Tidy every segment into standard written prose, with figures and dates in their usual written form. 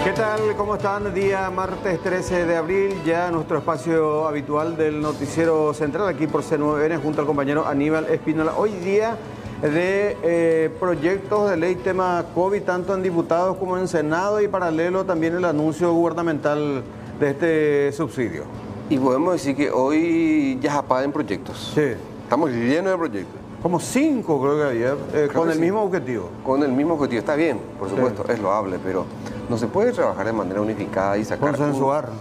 ¿Qué tal? ¿Cómo están? Día martes 13 de abril, ya nuestro espacio habitual del noticiero central, aquí por C9N, junto al compañero Aníbal Espínola. Hoy día de proyectos de ley tema COVID, tanto en diputados como en Senado, y paralelo también el anuncio gubernamental de este subsidio. Y podemos decir que hoy ya apagan proyectos. Sí. Estamos llenos de proyectos. Como 5 creo que había, con el mismo objetivo. Con el mismo objetivo. Está bien, por supuesto, es loable, pero no se puede trabajar de manera unificada y sacar...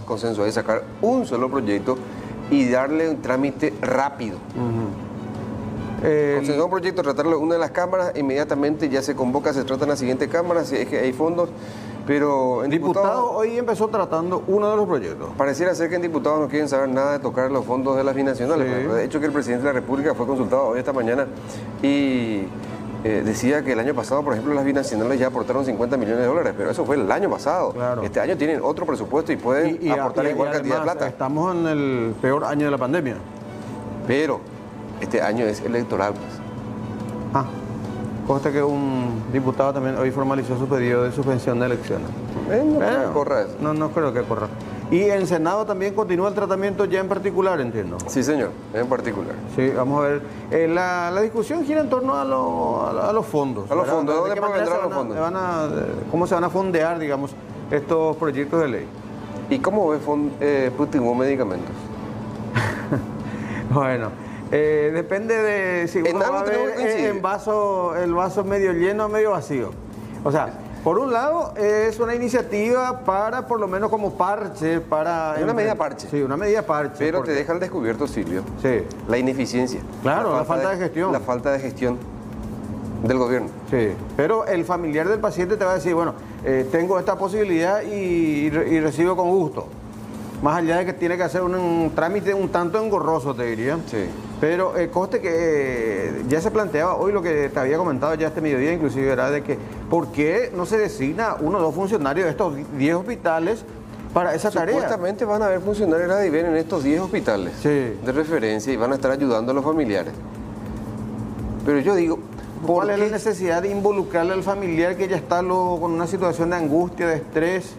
Consensuar y sacar un solo proyecto y darle un trámite rápido. Consensuar un proyecto, tratarlo en una de las cámaras, inmediatamente ya se convoca, se trata en la siguiente cámara, si es que hay fondos, pero... En diputado hoy empezó tratando uno de los proyectos. Pareciera ser que en diputados no quieren saber nada de tocar los fondos de las binacionales. Sí. De hecho, que el presidente de la República fue consultado hoy esta mañana y decía que el año pasado, por ejemplo, las binacionales ya aportaron 50 millones de dólares, pero eso fue el año pasado. Claro. Este año tienen otro presupuesto y pueden aportar igual cantidad de plata. Estamos en el peor año de la pandemia. Pero este año es electoral, pues. Consta que un diputado también hoy formalizó su pedido de suspensión de elecciones. No creo que corra eso. No creo que corra. Y en Senado también continúa el tratamiento ya en particular, entiendo. Sí, señor, en particular. Sí, vamos a ver. La discusión gira en torno a los fondos. A los fondos, ¿de dónde vendrán los fondos? ¿Cómo se van a fondear, digamos, estos proyectos de ley? ¿Y cómo ve Putin medicamentos? Bueno, depende de si uno va a ver el vaso medio lleno o medio vacío. O sea, por un lado es una iniciativa para, por lo menos como parche, para... Es una medida parche. Sí, una medida parche. Pero te deja al descubierto, Silvio, sí, la ineficiencia. Claro, la falta de gestión. La falta de gestión del gobierno. Sí, pero el familiar del paciente te va a decir, bueno, tengo esta posibilidad y recibo con gusto. Más allá de que tiene que hacer un trámite un tanto engorroso, te diría. Sí. Pero conste que ya se planteaba hoy lo que te había comentado ya este mediodía, inclusive, era de que ¿por qué no se designa uno o dos funcionarios de estos 10 hospitales para esa tarea? Supuestamente van a haber funcionarios de la DIVEN en estos 10 hospitales de referencia y van a estar ayudando a los familiares. Pero yo digo, ¿cuál es la necesidad de involucrarle al familiar que ya está con una situación de angustia, de estrés,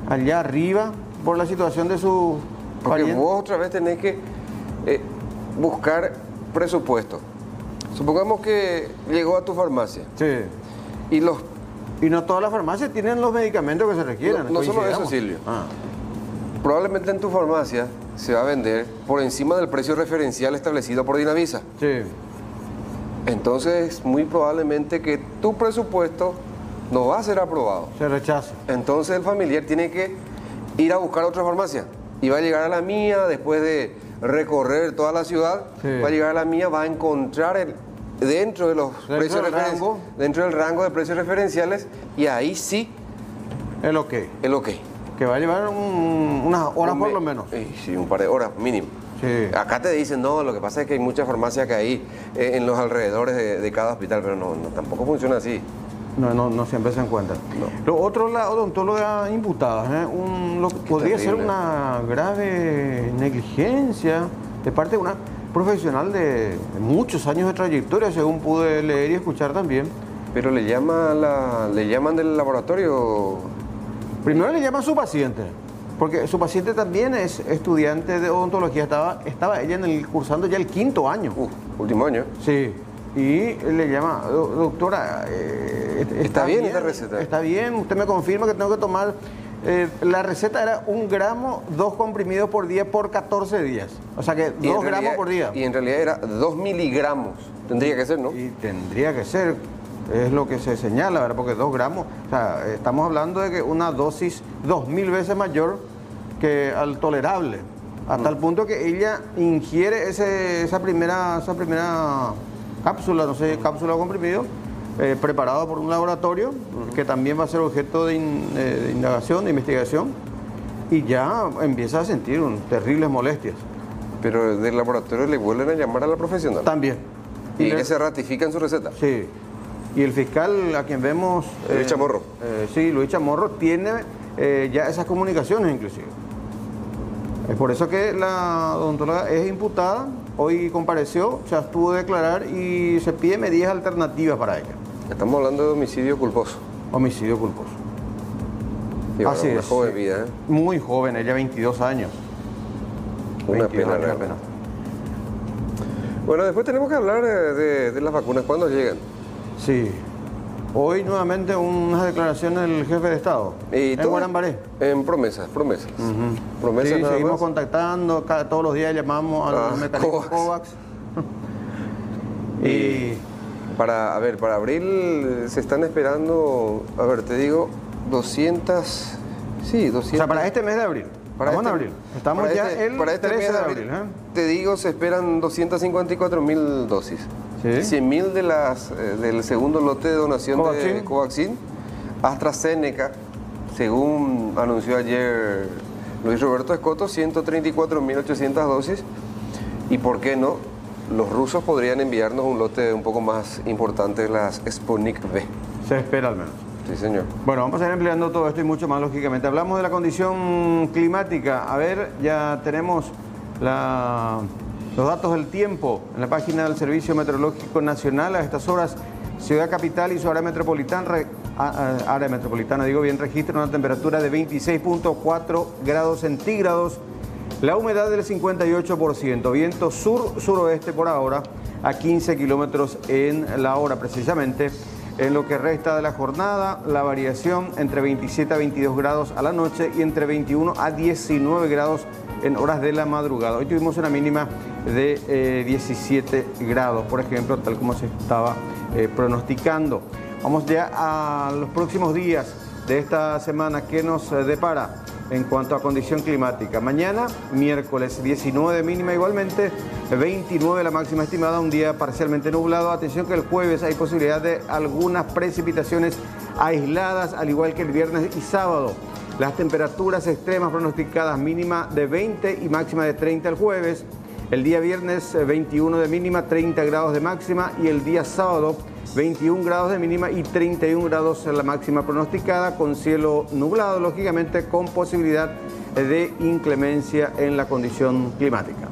allá arriba, por la situación de su pariente? Porque vos otra vez tenés que buscar presupuesto. Supongamos que llegó a tu farmacia. Sí. Y no todas las farmacias tienen los medicamentos que se requieren. No solo eso, Silvio. Probablemente en tu farmacia se va a vender por encima del precio referencial establecido por Dinavisa. Sí. Entonces, muy probablemente que tu presupuesto no va a ser aprobado. Se rechaza. Entonces el familiar tiene que ir a buscar otra farmacia y va a llegar a la mía después de recorrer toda la ciudad. Sí. Va a llegar a la mía, va a encontrar dentro de los precios dentro del rango de precios referenciales, y ahí sí el ok. Que va a llevar unas horas por lo menos. Sí, un par de horas mínimo. Sí. Acá te dicen, no, lo que pasa es que hay muchas farmacias que hay en los alrededores de cada hospital, pero no, tampoco funciona así. No siempre se encuentran. No. Lo otro, la odontóloga imputada, podría ser una grave negligencia de parte de una profesional de muchos años de trayectoria, según pude leer y escuchar también. Pero le llaman del laboratorio. Primero le llaman a su paciente, porque su paciente también es estudiante de odontología. Estaba ella cursando ya el 5º año. Último año. Sí. Y le llama, doctora, ¿está bien esta receta? Está bien, usted me confirma que tengo que tomar... la receta era 1 gramo, 2 comprimidos por día por 14 días. O sea que 2 gramos por día. Y en realidad era 2 miligramos. Tendría que ser, ¿no? Y tendría que ser, es lo que se señala, ¿verdad? Porque 2 gramos, o sea, estamos hablando de que una dosis 2000 veces mayor que al tolerable. Hasta el punto que ella ingiere esa primera cápsula, no sé, cápsula o comprimido, preparado por un laboratorio que también va a ser objeto de indagación, de investigación, y ya empieza a sentir terribles molestias. Pero del laboratorio le vuelven a llamar a la profesional. También. ¿Y que se ratifica en su receta? Sí. Y el fiscal a quien vemos... Luis Chamorro. Sí, Luis Chamorro tiene ya esas comunicaciones inclusive. Es por eso que la odontóloga es imputada, hoy compareció, se abstuvo de declarar y se pide medidas alternativas para ella. Estamos hablando de homicidio culposo. Homicidio culposo. Y bueno, Así una es, joven sí. vida, ¿eh? Muy joven, ella 22 años. Una 22 pena, años realmente. apenas. Bueno, después tenemos que hablar de las vacunas. ¿Cuándo llegan? Sí. Hoy nuevamente unas declaraciones del jefe de Estado. Y En todo Guarambaré. en promesas. Promesas Sí, nada seguimos más. contactando, todos los días llamamos al mecanismo COVAX. Y Para abril se están esperando, a ver, te digo, 200, sí, 200. o sea, para este mes de abril. Estamos en abril. Estamos para ya este- el para este 13 mes de abril. Te digo, se esperan 254.000 dosis. Sí. 100.000 del segundo lote de donación de Covaxin. Covaxin. AstraZeneca, según anunció ayer Luis Roberto Escoto, 134.800 dosis. Y por qué no, los rusos podrían enviarnos un lote un poco más importante, las Sputnik V. Se espera al menos. Sí, señor. Bueno, vamos a ir ampliando todo esto y mucho más, lógicamente. Hablamos de la condición climática. A ver, ya tenemos los datos del tiempo en la página del Servicio Meteorológico Nacional. A estas horas, Ciudad Capital y su área metropolitana, registra una temperatura de 26.4 grados centígrados. La humedad del 58%. Viento sur-suroeste por ahora a 15 kilómetros en la hora, precisamente. En lo que resta de la jornada, la variación entre 27 a 22 grados a la noche y entre 21 a 19 grados en horas de la madrugada. Hoy tuvimos una mínima de 17 grados, por ejemplo, tal como se estaba pronosticando. Vamos ya a los próximos días de esta semana. ¿Qué nos depara en cuanto a condición climática? Mañana, miércoles, 19 de mínima igualmente, 29 la máxima estimada, un día parcialmente nublado. Atención que el jueves hay posibilidad de algunas precipitaciones aisladas, al igual que el viernes y sábado. Las temperaturas extremas pronosticadas, mínima de 20 y máxima de 30 el jueves. El día viernes, 21 de mínima, 30 grados de máxima, y el día sábado, 21 grados de mínima y 31 grados la máxima pronosticada, con cielo nublado, lógicamente, con posibilidad de inclemencia en la condición climática.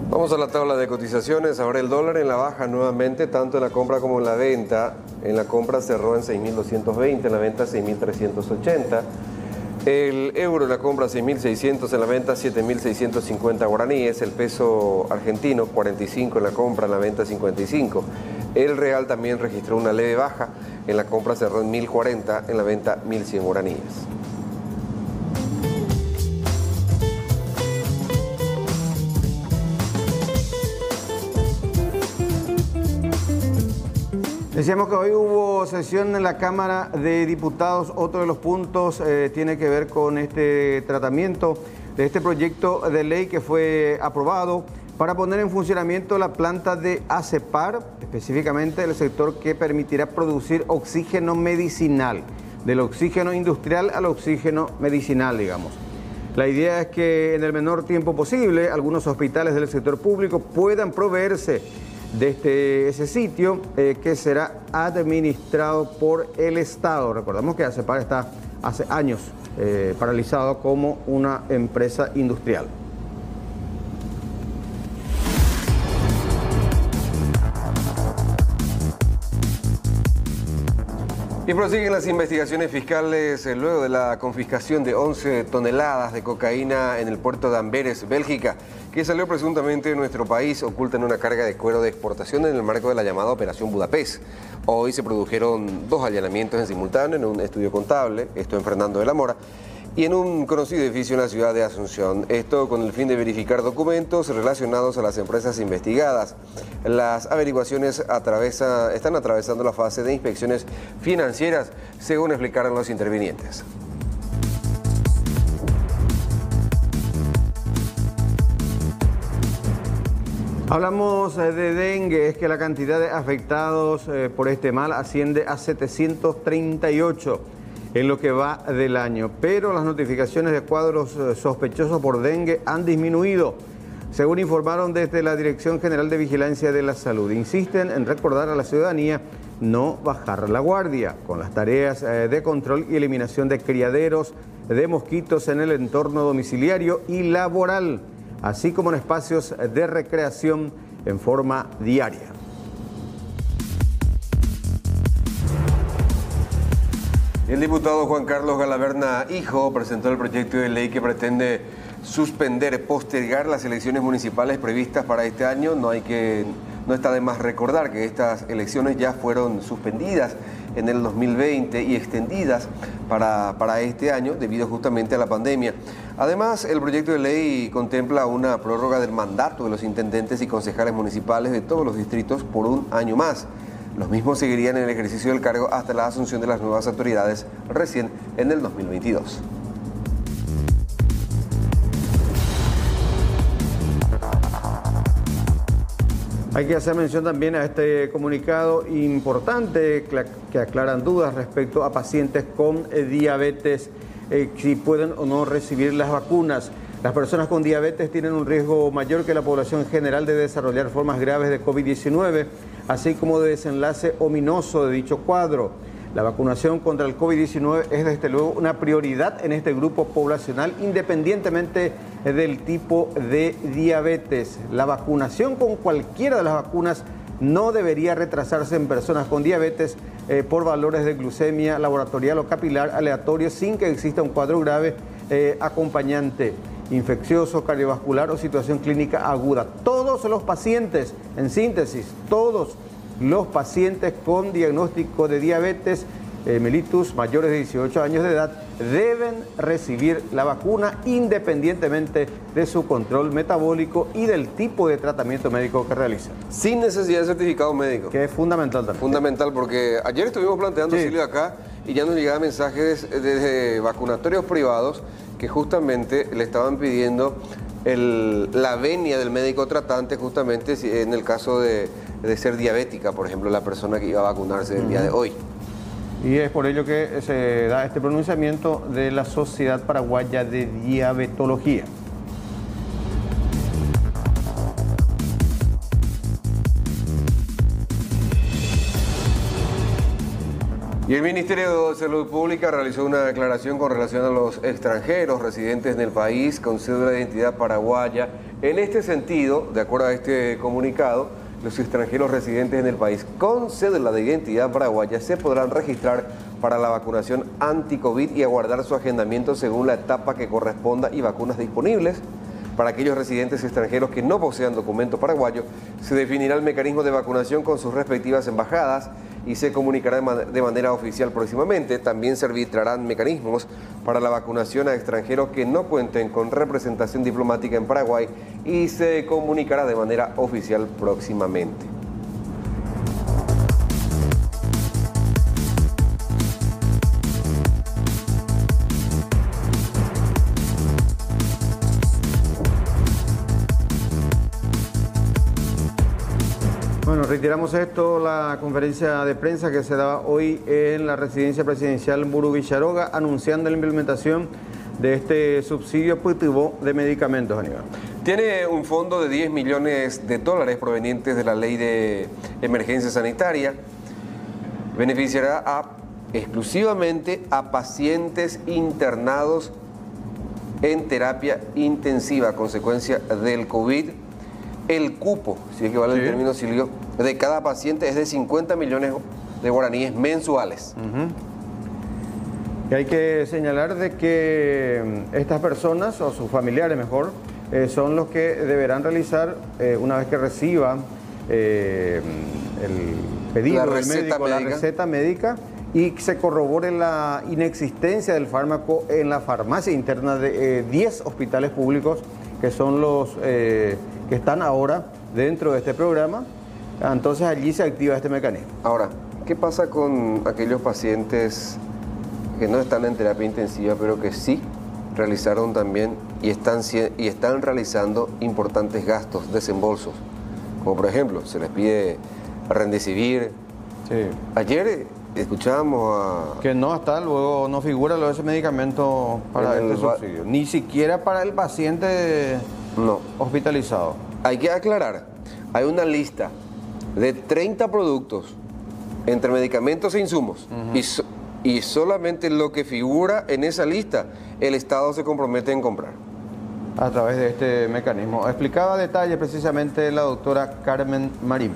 Vamos a la tabla de cotizaciones. Ahora el dólar en la baja nuevamente, tanto en la compra como en la venta. En la compra cerró en 6.220, en la venta 6.380. El euro en la compra 6.600, en la venta 7.650 guaraníes. El peso argentino 45 en la compra, en la venta 55. El real también registró una leve baja. En la compra cerró en 1.040, en la venta 1.100 guaraníes. Decíamos que hoy hubo sesión en la Cámara de Diputados. Otro de los puntos tiene que ver con este tratamiento de este proyecto de ley que fue aprobado para poner en funcionamiento la planta de ACEPAR, específicamente el sector que permitirá producir oxígeno medicinal, del oxígeno industrial al oxígeno medicinal, digamos. La idea es que en el menor tiempo posible algunos hospitales del sector público puedan proveerse de ese sitio que será administrado por el Estado. Recordamos que ACEPAR está hace años paralizado como una empresa industrial. Y prosiguen las investigaciones fiscales luego de la confiscación de 11 toneladas de cocaína en el puerto de Amberes, Bélgica, que salió presuntamente de nuestro país, oculta en una carga de cuero de exportación en el marco de la llamada Operación Budapest. Hoy se produjeron 2 allanamientos en simultáneo en un estudio contable, esto en Fernando de la Mora, y en un conocido edificio en la ciudad de Asunción. Esto con el fin de verificar documentos relacionados a las empresas investigadas. Las averiguaciones están atravesando la fase de inspecciones financieras, según explicaron los intervinientes. Hablamos de dengue, es que la cantidad de afectados por este mal asciende a 738 en lo que va del año, pero las notificaciones de cuadros sospechosos por dengue han disminuido, según informaron desde la Dirección General de Vigilancia de la Salud. Insisten en recordar a la ciudadanía no bajar la guardia con las tareas de control y eliminación de criaderos de mosquitos en el entorno domiciliario y laboral, así como en espacios de recreación en forma diaria. El diputado Juan Carlos Galaverna Hijo presentó el proyecto de ley que pretende postergar las elecciones municipales previstas para este año. No está de más recordar que estas elecciones ya fueron suspendidas en el 2020 y extendidas para este año debido justamente a la pandemia. Además, el proyecto de ley contempla una prórroga del mandato de los intendentes y concejales municipales de todos los distritos por un año más. Los mismos seguirían en el ejercicio del cargo hasta la asunción de las nuevas autoridades recién en el 2022. Hay que hacer mención también a este comunicado importante que aclaran dudas respecto a pacientes con diabetes, si pueden o no recibir las vacunas. Las personas con diabetes tienen un riesgo mayor que la población general de desarrollar formas graves de COVID-19, así como de desenlace ominoso de dicho cuadro. La vacunación contra el COVID-19 es desde luego una prioridad en este grupo poblacional, independientemente del tipo de diabetes. La vacunación con cualquiera de las vacunas no debería retrasarse en personas con diabetes por valores de glucemia laboratorial o capilar aleatorios sin que exista un cuadro grave acompañante, infeccioso, cardiovascular o situación clínica aguda. Todos los pacientes, en síntesis, todos los pacientes con diagnóstico de diabetes mellitus mayores de 18 años de edad deben recibir la vacuna independientemente de su control metabólico y del tipo de tratamiento médico que realicen. Sin necesidad de certificado médico. Que es fundamental también. Fundamental, porque ayer estuvimos planteando, sí, Silvio, acá, y ya nos llegaban mensajes desde vacunatorios privados que justamente le estaban pidiendo la venia del médico tratante, justamente en el caso de ser diabética, por ejemplo, la persona que iba a vacunarse el día de hoy. Y es por ello que se da este pronunciamiento de la Sociedad Paraguaya de Diabetología. Y el Ministerio de Salud Pública realizó una declaración con relación a los extranjeros residentes en el país con cédula de identidad paraguaya. En este sentido, de acuerdo a este comunicado, los extranjeros residentes en el país con cédula de identidad paraguaya se podrán registrar para la vacunación anti-COVID y aguardar su agendamiento según la etapa que corresponda y vacunas disponibles. Para aquellos residentes extranjeros que no posean documento paraguayo, se definirá el mecanismo de vacunación con sus respectivas embajadas y se comunicará de manera oficial próximamente. También se arbitrarán mecanismos para la vacunación a extranjeros que no cuenten con representación diplomática en Paraguay y se comunicará de manera oficial próximamente. Bueno, reiteramos esto, la conferencia de prensa que se da hoy en la residencia presidencial Mburu Villaroga, anunciando la implementación de este subsidio positivo de medicamentos, Aníbal. Tiene un fondo de $10 millones provenientes de la ley de emergencia sanitaria. Beneficiará exclusivamente a pacientes internados en terapia intensiva a consecuencia del COVID. El cupo, si es que vale el término, Silvio, de cada paciente es de 50 millones de guaraníes mensuales. Y hay que señalar de que estas personas, o sus familiares mejor, son los que deberán realizar, una vez que reciban el pedido del médico, la receta médica, y se corrobore la inexistencia del fármaco en la farmacia interna de 10 hospitales públicos, que son los que están ahora dentro de este programa. Entonces allí se activa este mecanismo. Ahora, ¿qué pasa con aquellos pacientes que no están en terapia intensiva, pero que sí realizaron también y están realizando importantes gastos, desembolsos? Como por ejemplo, se les pide Remdesivir. Sí. Ayer escuchábamos a... Que no está, luego no figura lo de ese medicamento para este subsidio. Ni siquiera para el paciente hospitalizado. Hay que aclarar, hay una lista de 30 productos entre medicamentos e insumos. Y solamente lo que figura en esa lista, el Estado se compromete en comprar. A través de este mecanismo. Explicaba a detalle precisamente la doctora Carmen Marín.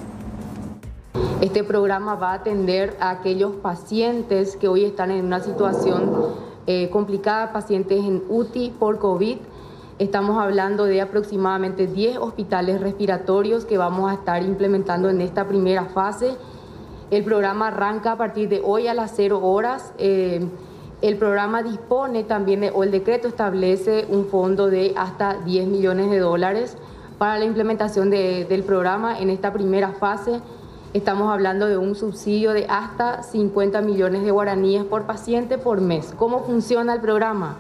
Este programa va a atender a aquellos pacientes que hoy están en una situación complicada, pacientes en UTI por COVID. Estamos hablando de aproximadamente 10 hospitales respiratorios que vamos a estar implementando en esta primera fase. El programa arranca a partir de hoy a las 0 horas. El programa dispone también, o el decreto establece un fondo de hasta 10 millones de dólares para la implementación del programa en esta primera fase. Estamos hablando de un subsidio de hasta 50 millones de guaraníes por paciente por mes. ¿Cómo funciona el programa?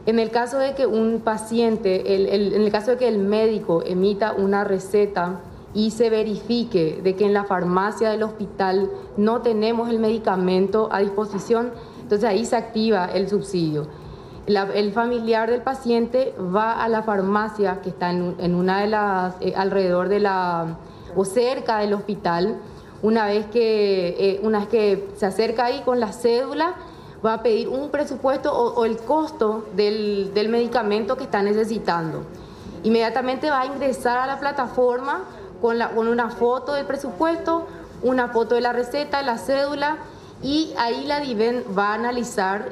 En el caso de que un paciente, en el caso de que el médico emita una receta y se verifique de que en la farmacia del hospital no tenemos el medicamento a disposición, entonces ahí se activa el subsidio. El familiar del paciente va a la farmacia que está en una de las, alrededor de la, o cerca del hospital. Una vez que se acerca ahí con la cédula, va a pedir un presupuesto o el costo del medicamento que está necesitando. Inmediatamente va a ingresar a la plataforma con una foto del presupuesto, una foto de la receta, la cédula, y ahí la DIVEN va a analizar,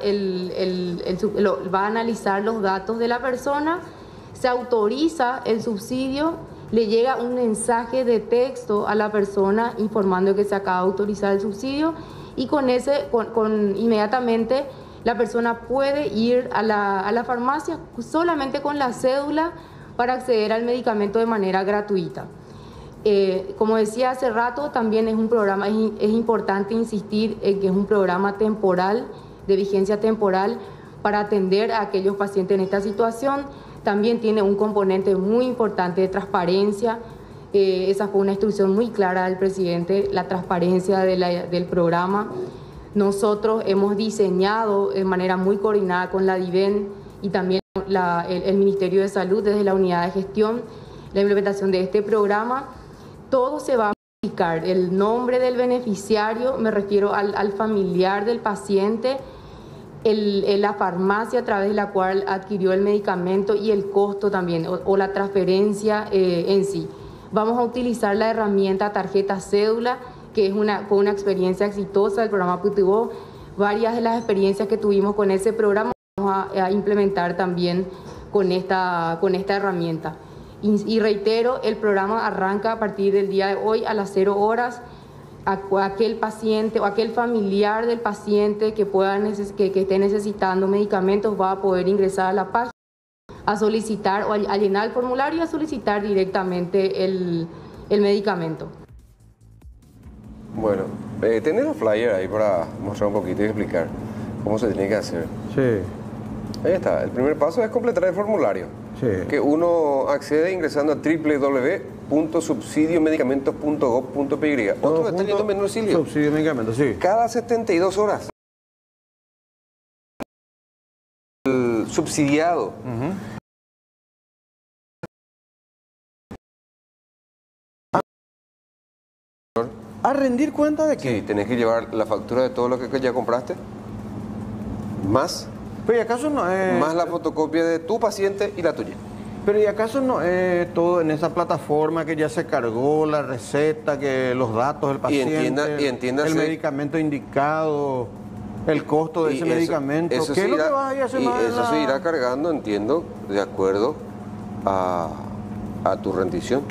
va a analizar los datos de la persona, se autoriza el subsidio, le llega un mensaje de texto a la persona informando que se acaba de autorizar el subsidio, y inmediatamente la persona puede ir a la farmacia solamente con la cédula para acceder al medicamento de manera gratuita. Como decía hace rato, también es un programa, es importante insistir en que es un programa temporal, de vigencia temporal, para atender a aquellos pacientes en esta situación. También tiene un componente muy importante de transparencia. Esa fue una instrucción muy clara del presidente, la transparencia del programa. Nosotros hemos diseñado de manera muy coordinada con la DIVEN y también el Ministerio de Salud desde la unidad de gestión la implementación de este programa. Todo se va a modificar, el nombre del beneficiario, me refiero al familiar del paciente, la farmacia a través de la cual adquirió el medicamento y el costo también, o la transferencia en sí. Vamos a utilizar la herramienta tarjeta cédula, que fue una experiencia exitosa del programa Putibó. Varias de las experiencias que tuvimos con ese programa vamos a implementar también con esta herramienta. Y reitero, el programa arranca a partir del día de hoy a las 0 horas. Aquel paciente o aquel familiar del paciente que esté necesitando medicamentos va a poder ingresar a la página, a solicitar o a llenar el formulario y a solicitar directamente el medicamento. Bueno, tenés los flyers ahí para mostrar un poquito y explicar cómo se tiene que hacer. Sí. Ahí está, el primer paso es completar el formulario. Sí. Que uno accede ingresando a www.subsidiomedicamentos.gov.py. Otro detallito menor, Silvio. Subsidio de medicamentos, sí. Cada 72 horas. El subsidiado. ¿A rendir cuenta de qué? Sí, tenés que llevar la factura de todo lo que ya compraste. Más. Pero ¿y acaso no es...? Más la fotocopia de tu paciente y la tuya. Pero ¿y acaso no es todo en esa plataforma que ya se cargó la receta, que los datos del paciente, entiéndase, el medicamento indicado, el costo de ese medicamento? Eso ¿Qué es lo que vas a hacer más? Eso se irá cargando, entiendo, de acuerdo a tu rendición.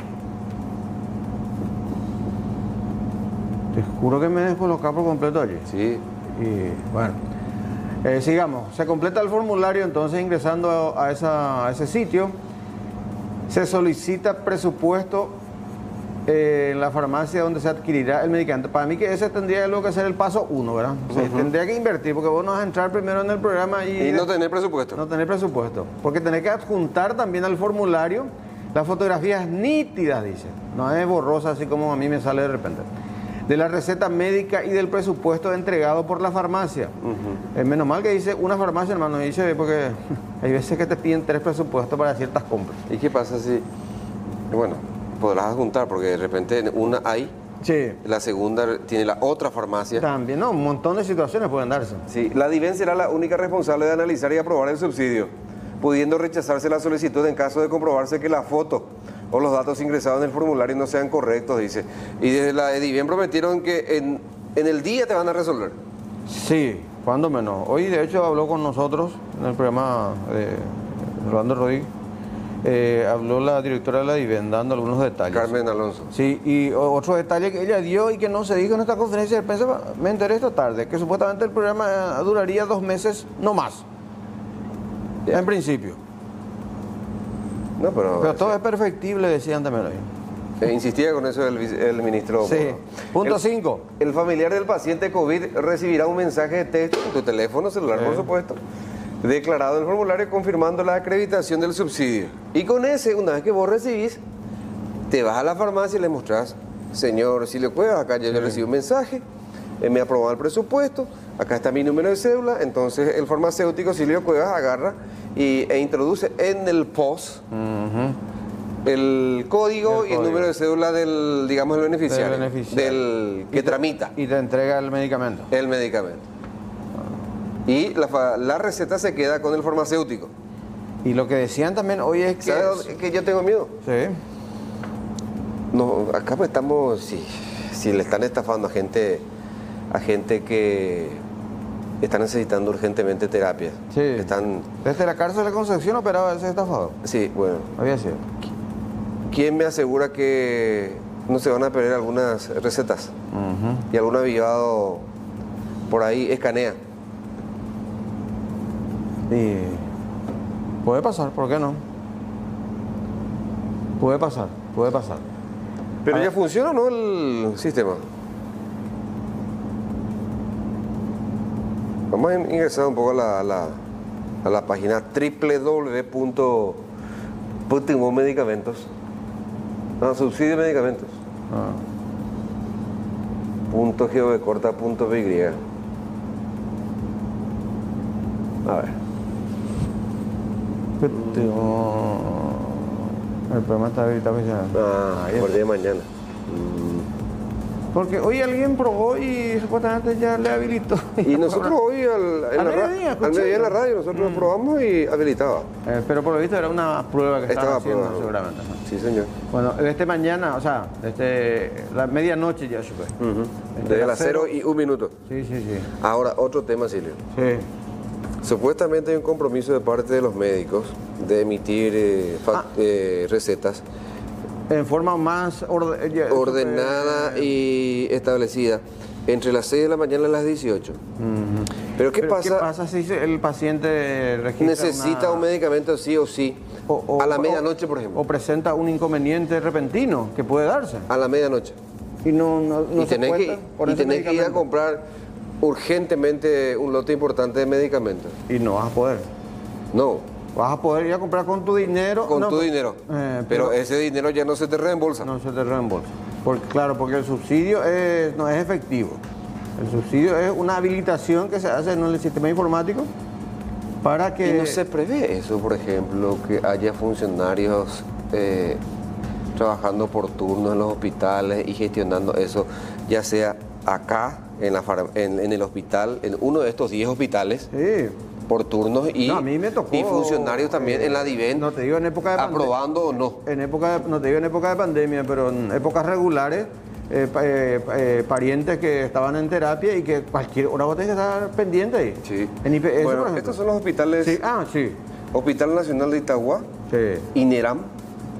Te juro que me descolocado por completo allí. Sí. Y bueno, sigamos. Se completa el formulario entonces ingresando a ese sitio. Se solicita presupuesto en la farmacia donde se adquirirá el medicamento. Para mí que ese tendría luego que ser el paso 1, ¿verdad? O sea, tendría que invertir porque vos no vas a entrar primero en el programa y no tener presupuesto. No tener presupuesto. Porque tenés que adjuntar también al formulario las fotografías nítidas, dice. No es borrosa así como a mí me sale de repente. De la receta médica y del presupuesto entregado por la farmacia. Menos mal que dice una farmacia, hermano, dice, porque hay veces que te piden 3 presupuestos para ciertas compras. ¿Y qué pasa si, bueno, podrás adjuntar, porque de repente una hay, sí, la segunda tiene la otra farmacia? También, no, un montón de situaciones pueden darse. Sí, la DIVEN será la única responsable de analizar y aprobar el subsidio, pudiendo rechazarse la solicitud en caso de comprobarse que la foto o los datos ingresados en el formulario no sean correctos, dice. Y desde la EDIVIEN prometieron que en el día te van a resolver. Sí, cuando menos. Hoy, de hecho, habló con nosotros en el programa de Rolando Rodríguez. Habló la directora de la EDIVIEN dando algunos detalles. Carmen Alonso. Sí, y otro detalle que ella dio y que no se dijo en esta conferencia de prensa, me enteré esta tarde, que supuestamente el programa duraría 2 meses, no más. Ya. En principio. No, pero todo es perfectible, decían también hoy. insistía con eso el ministro. Sí. Punto 5. El familiar del paciente COVID recibirá un mensaje de texto en tu teléfono celular, por supuesto, declarado en el formulario confirmando la acreditación del subsidio. Y con ese, una vez que vos recibís, te vas a la farmacia y le mostrás, señor Silvio Cuevas, acá yo recibí un mensaje, me aprobaron el presupuesto, acá está mi número de cédula. Entonces el farmacéutico Silvio Cuevas agarra e introduce en el POS el código y el número de cédula del, digamos, el beneficiario, del que tramita. Y te entrega el medicamento. El medicamento. Y la receta se queda con el farmacéutico. Y lo que decían también hoy es que... ¿Sabes que yo tengo miedo? Sí. No, acá pues estamos, si le están estafando a gente que está necesitando urgentemente terapia. Sí. Están... Desde la cárcel de Concepción operaba ese estafador. Sí, bueno. Había sido. ¿Quién me asegura que no se van a perder algunas recetas? Y algún avivado por ahí escanea. Y puede pasar, ¿por qué no? Puede pasar. Pero ya funciona, ¿no? El sistema. Vamos a ingresar un poco a la página www.medicamentos. No, subsidio de medicamentos. .gov.py. A ver. El programa está habilitado ya. Por el día de mañana. Porque hoy alguien probó y supuestamente ya le habilitó. Y nosotros hoy al mediodía en la radio nosotros probamos y habilitaba. Pero por lo visto era una prueba que estaban haciendo seguramente. Sí, señor. Bueno, desde mañana, o sea, desde la medianoche ya supe. Desde las 0:01. Sí. Ahora, otro tema, Silvio. Sí. Supuestamente hay un compromiso de parte de los médicos de emitir recetas en forma más ordenada y establecida entre las 6 de la mañana y las 18. Pero ¿qué pasa si el paciente necesita un medicamento sí o sí? A la medianoche, por ejemplo. O presenta un inconveniente repentino que puede darse. A la medianoche. Y tenés que ir a comprar urgentemente un lote importante de medicamentos. Y no vas a poder. No. Vas a poder ir a comprar con tu dinero. Con tu dinero. Pero ese dinero ya no se te reembolsa. No se te reembolsa. Porque el subsidio no es efectivo. El subsidio es una habilitación que se hace en el sistema informático para que... ¿Y no se prevé eso, por ejemplo, que haya funcionarios trabajando por turnos en los hospitales y gestionando eso, ya sea acá, en el hospital, en uno de estos 10 hospitales? Sí. Por turnos y, a mí me tocó, y funcionarios también en la EDIVIEN. No te digo en época de aprobando o no. No te digo en época de pandemia, pero en épocas regulares, parientes que estaban en terapia y que cualquier hora vos tenés que estar pendiente ahí. Sí. En IPS, bueno, estos son los hospitales. Sí. Sí. Hospital Nacional de Itagua, INERAM,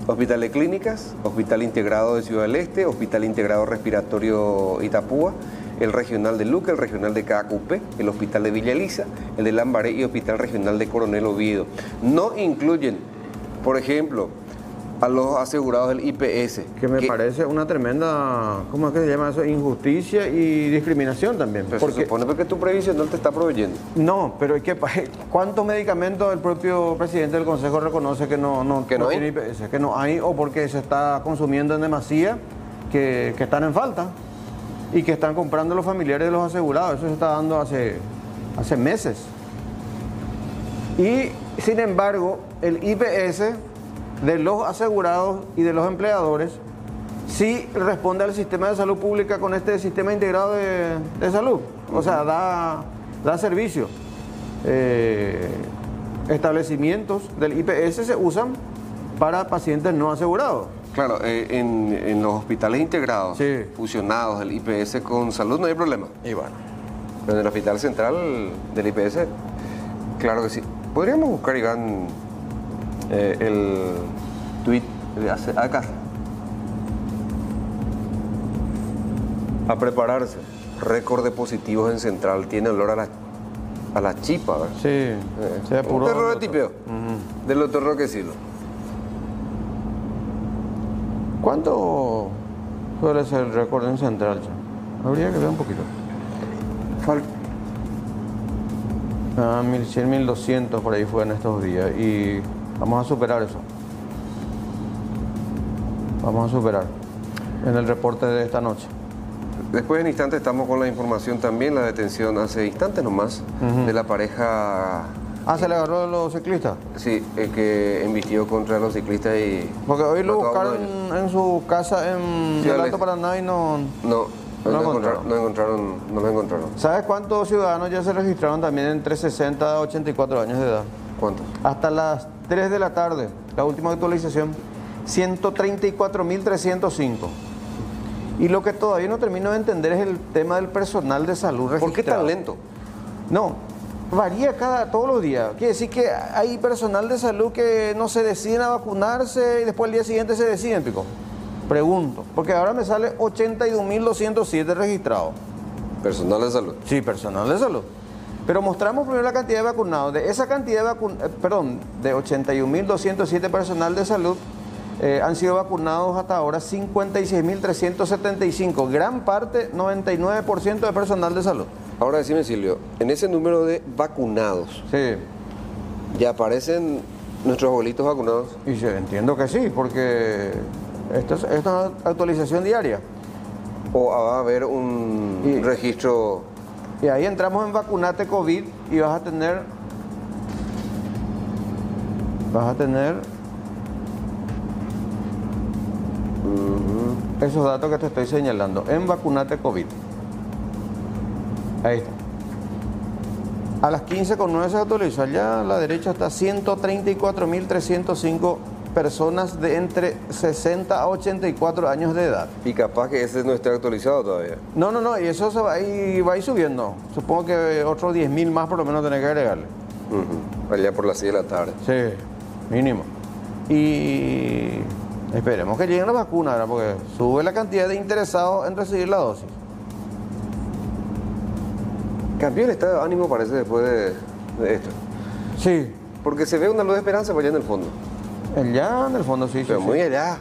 Hospital de Clínicas, Hospital Integrado de Ciudad del Este, Hospital Integrado Respiratorio Itapúa, el Regional de Luque, el Regional de Caacupé, el Hospital de Villa Elisa, el de Lambaré y Hospital Regional de Coronel Oviedo. No incluyen, por ejemplo, a los asegurados del IPS. Que me parece una tremenda, ¿cómo es que se llama eso? Injusticia y discriminación también. Pero se supone porque tu previsional te está proveyendo. No, pero ¿cuántos medicamentos el propio presidente del Consejo reconoce que no tiene IPS? Que no hay, o porque se está consumiendo en demasía, que están en falta. Y que están comprando los familiares de los asegurados. Eso se está dando hace meses. Y, sin embargo, el IPS de los asegurados y de los empleadores sí responde al sistema de salud pública con este sistema integrado de salud. O sea, da servicio. Establecimientos del IPS se usan para pacientes no asegurados. Claro, en los hospitales integrados, Sí. fusionados, el IPS con salud, no hay problema. Y bueno. Pero en el hospital central del IPS, claro que sí. Podríamos buscar, Iván, el tweet de acá. A prepararse. Récord de positivos en central. Tiene olor a la chipa, ¿verdad? Sí, se Un apuró. terror de tipeo. Del doctor Roque Silva. ¿Cuánto suele ser el récord en central, che? Habría que ver un poquito. 1100, 1200 por ahí fue en estos días y vamos a superar eso. Vamos a superar en el reporte de esta noche. Después en instantes estamos con la información también, la detención hace instantes nomás de la pareja. Ah, ¿se le agarró a los ciclistas? Sí, que embistió contra los ciclistas y... Porque hoy lo mató a uno buscaron de ellos. en su casa en Sí, el Alex. Alto Paraná y no... No lo lo encontraron. ¿Sabes cuántos ciudadanos ya se registraron también entre 60 a 84 años de edad? ¿Cuántos? Hasta las 3 de la tarde, la última actualización, 134.305. Y lo que todavía no termino de entender es el tema del personal de salud registrado. ¿Por qué tan lento? No, varía todos los días. Quiere decir que hay personal de salud que no se deciden a vacunarse y después al día siguiente se deciden, Pico. Pregunto, porque ahora me sale 82.207 registrados. Personal de salud. Sí, personal de salud. Pero mostramos primero la cantidad de vacunados. De esa cantidad de 81.207 personal de salud, han sido vacunados hasta ahora 56.375. Gran parte, 99% de personal de salud. Ahora decime, Silvio, en ese número de vacunados, Sí. ¿ya aparecen nuestros abuelitos vacunados? Y yo entiendo que sí, porque esto es una actualización diaria. ¿O va a haber un registro? Y ahí entramos en Vacunate COVID y vas a tener esos datos que te estoy señalando en Vacunate COVID. Ahí está. A las 15:09 se actualiza. Allá a la derecha está 134.305 personas de entre 60 a 84 años de edad. Y capaz que ese no esté actualizado todavía. No, y eso va a ir subiendo. Supongo que otros 10.000 más por lo menos tenés que agregarle. Allá por las 6 de la tarde. Sí, mínimo. Y esperemos que lleguen las vacunas, ¿verdad? Porque sube la cantidad de interesados en recibir la dosis. Cambió el estado de ánimo, parece, después de esto. Sí, Porque se ve una luz de esperanza por allá en el fondo. allá en el fondo sí. Pero sí, muy sí. allá.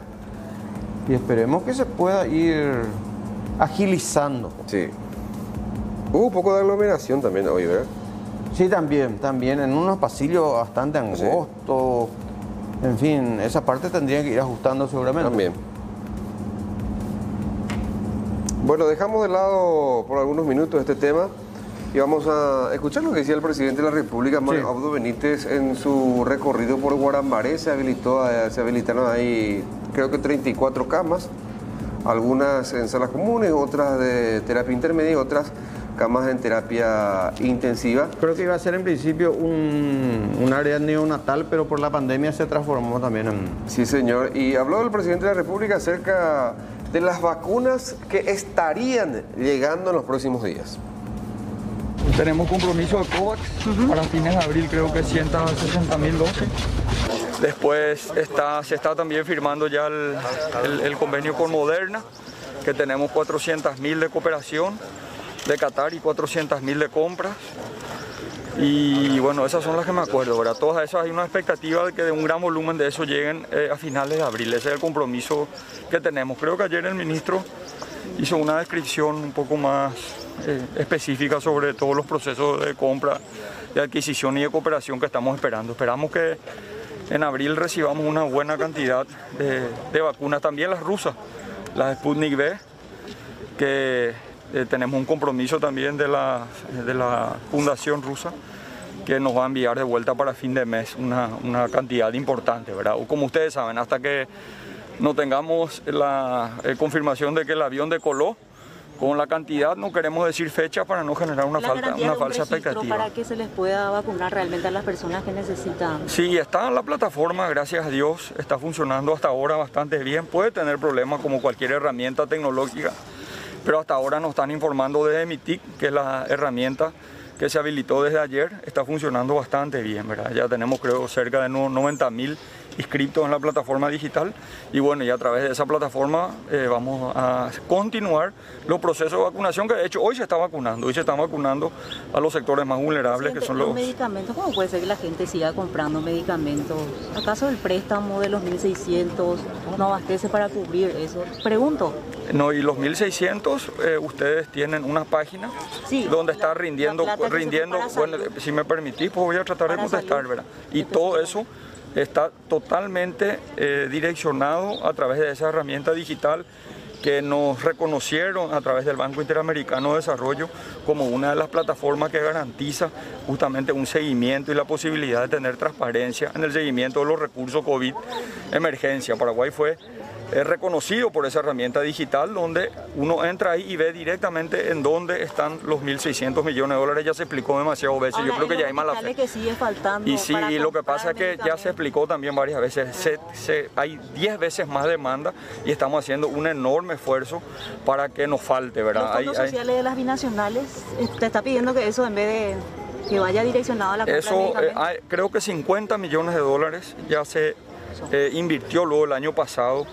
Y esperemos que se pueda ir agilizando. Sí. Hubo un poco de aglomeración también hoy, ¿verdad? Sí, también, en unos pasillos bastante angostos. En fin, esa parte tendría que ir ajustando seguramente. También. Bueno, dejamos de lado por algunos minutos este tema y vamos a escuchar lo que decía el presidente de la República, Mario Abdo Benítez, en su recorrido por Guarambaré. Se habilitaron ahí, creo que 34 camas, algunas en salas comunes, otras de terapia intermedia y otras camas en terapia intensiva. Creo que iba a ser en principio un área neonatal, pero por la pandemia se transformó también en... Sí, señor. Y habló el presidente de la República acerca de las vacunas que estarían llegando en los próximos días. Tenemos compromiso de COVAX para fines de abril, creo que 160.000 dosis. Después se está también firmando ya el convenio con Moderna, que tenemos 400.000 de cooperación de Qatar y 400.000 de compras. Y bueno, esas son las que me acuerdo, ¿verdad? Todas esas hay una expectativa de que de un gran volumen de eso lleguen a finales de abril. Ese es el compromiso que tenemos. Creo que ayer el ministro hizo una descripción un poco más específica sobre todos los procesos de compra, de adquisición y de cooperación que estamos esperando. Esperamos que en abril recibamos una buena cantidad de vacunas, también las rusas, las Sputnik V, que tenemos un compromiso también de la Fundación Rusa, que nos va a enviar de vuelta para fin de mes una cantidad importante, ¿verdad? O como ustedes saben, hasta que no tengamos la confirmación de que el avión decoló, Con la cantidad no queremos decir fecha para no generar una falsa registro expectativa. Para que se les pueda vacunar realmente a las personas que necesitan. Sí, está en la plataforma, gracias a Dios, está funcionando hasta ahora bastante bien. Puede tener problemas como cualquier herramienta tecnológica, pero hasta ahora nos están informando desde MITIC, que es la herramienta que se habilitó desde ayer, está funcionando bastante bien, ¿verdad? Ya tenemos, creo, cerca de 90.000 inscritos en la plataforma digital y bueno, y a través de esa plataforma vamos a continuar los procesos de vacunación, que de hecho hoy se están vacunando a los sectores más vulnerables, que son los medicamentos. ¿Cómo puede ser que la gente siga comprando medicamentos? ¿Acaso el préstamo de los 1.600 no abastece para cubrir eso? Pregunto. No, y los 1.600, ustedes tienen una página donde está rindiendo, bueno, si me permitís, pues voy a tratar de contestar, ¿verdad? Y todo eso está totalmente direccionado a través de esa herramienta digital que nos reconocieron a través del Banco Interamericano de Desarrollo como una de las plataformas que garantiza justamente un seguimiento y la posibilidad de tener transparencia en el seguimiento de los recursos COVID emergencia. Paraguay fue reconocido por esa herramienta digital donde uno entra ahí y ve directamente en dónde están los 1.600 millones de dólares. Ya se explicó demasiadas veces. Ahora, yo creo que ya hay mala fe. Que sigue faltando y sí, y lo que pasa es que ya se explicó también varias veces. Hay 10 veces más demanda y estamos haciendo un enorme esfuerzo para que nos falte, ¿verdad? Los fondos sociales de las binacionales, te está pidiendo que eso en vez de que vaya direccionado a la compra de medicamentos. Creo que 50 millones de dólares ya se invirtió luego el año pasado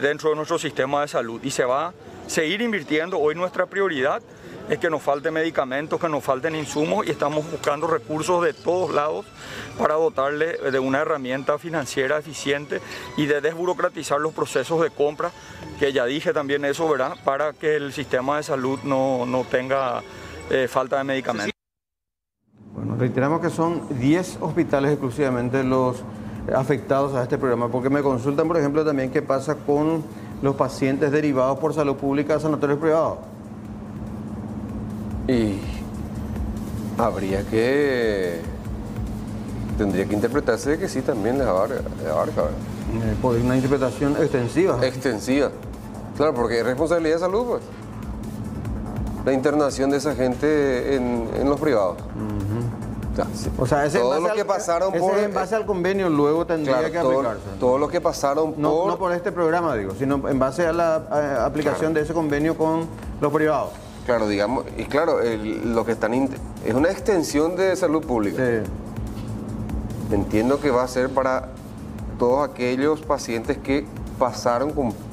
dentro de nuestro sistema de salud y se va a seguir invirtiendo. Hoy nuestra prioridad es que nos falten medicamentos, que nos falten insumos y estamos buscando recursos de todos lados para dotarle de una herramienta financiera eficiente y de desburocratizar los procesos de compra, que ya dije también eso, ¿verdad? Para que el sistema de salud no tenga falta de medicamentos. Bueno, reiteramos que son 10 hospitales exclusivamente los afectados a este programa, porque me consultan, por ejemplo, también qué pasa con los pacientes derivados por salud pública a sanatorios privados. Y tendría que interpretarse que sí también les abarca. Por una interpretación extensiva. Extensiva. Claro, porque es responsabilidad de salud, pues. La internación de esa gente en los privados. O sea, ese todo lo que pasaron por en base al convenio luego tendría que aplicarse. Todo lo que pasaron no por este programa, digo, sino en base a la aplicación de ese convenio con los privados. Claro, digamos, y claro, lo que están es una extensión de salud pública. Sí. Entiendo que va a ser para todos aquellos pacientes que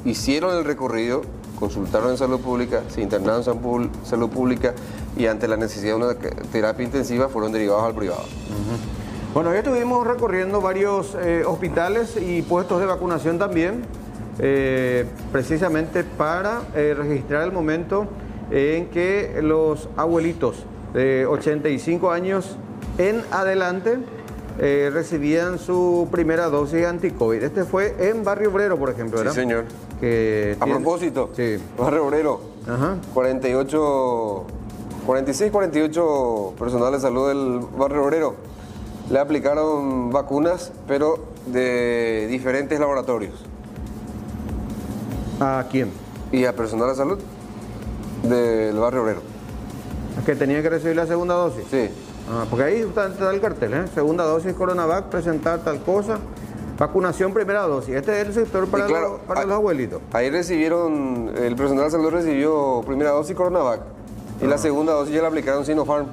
hicieron el recorrido, consultaron en salud pública, se internaron en salud pública y ante la necesidad de una terapia intensiva fueron derivados al privado. Bueno, ya estuvimos recorriendo varios hospitales y puestos de vacunación también, precisamente para registrar el momento en que los abuelitos de 85 años en adelante recibían su primera dosis anti-COVID. Este fue en Barrio Obrero, por ejemplo, ¿verdad? Sí, señor. Propósito, sí. Barrio Obrero, 46, 48 personal de salud del Barrio Obrero le aplicaron vacunas, pero de diferentes laboratorios. ¿A quién? Y a personal de salud del Barrio Obrero. ¿Que tenían que recibir la segunda dosis? Sí. Porque ahí está el cartel, segunda dosis Coronavac, presentar tal cosa, vacunación primera dosis. Este es el sector para los abuelitos. Ahí el personal de salud recibió primera dosis Coronavac y la segunda dosis ya la aplicaron Sinopharm.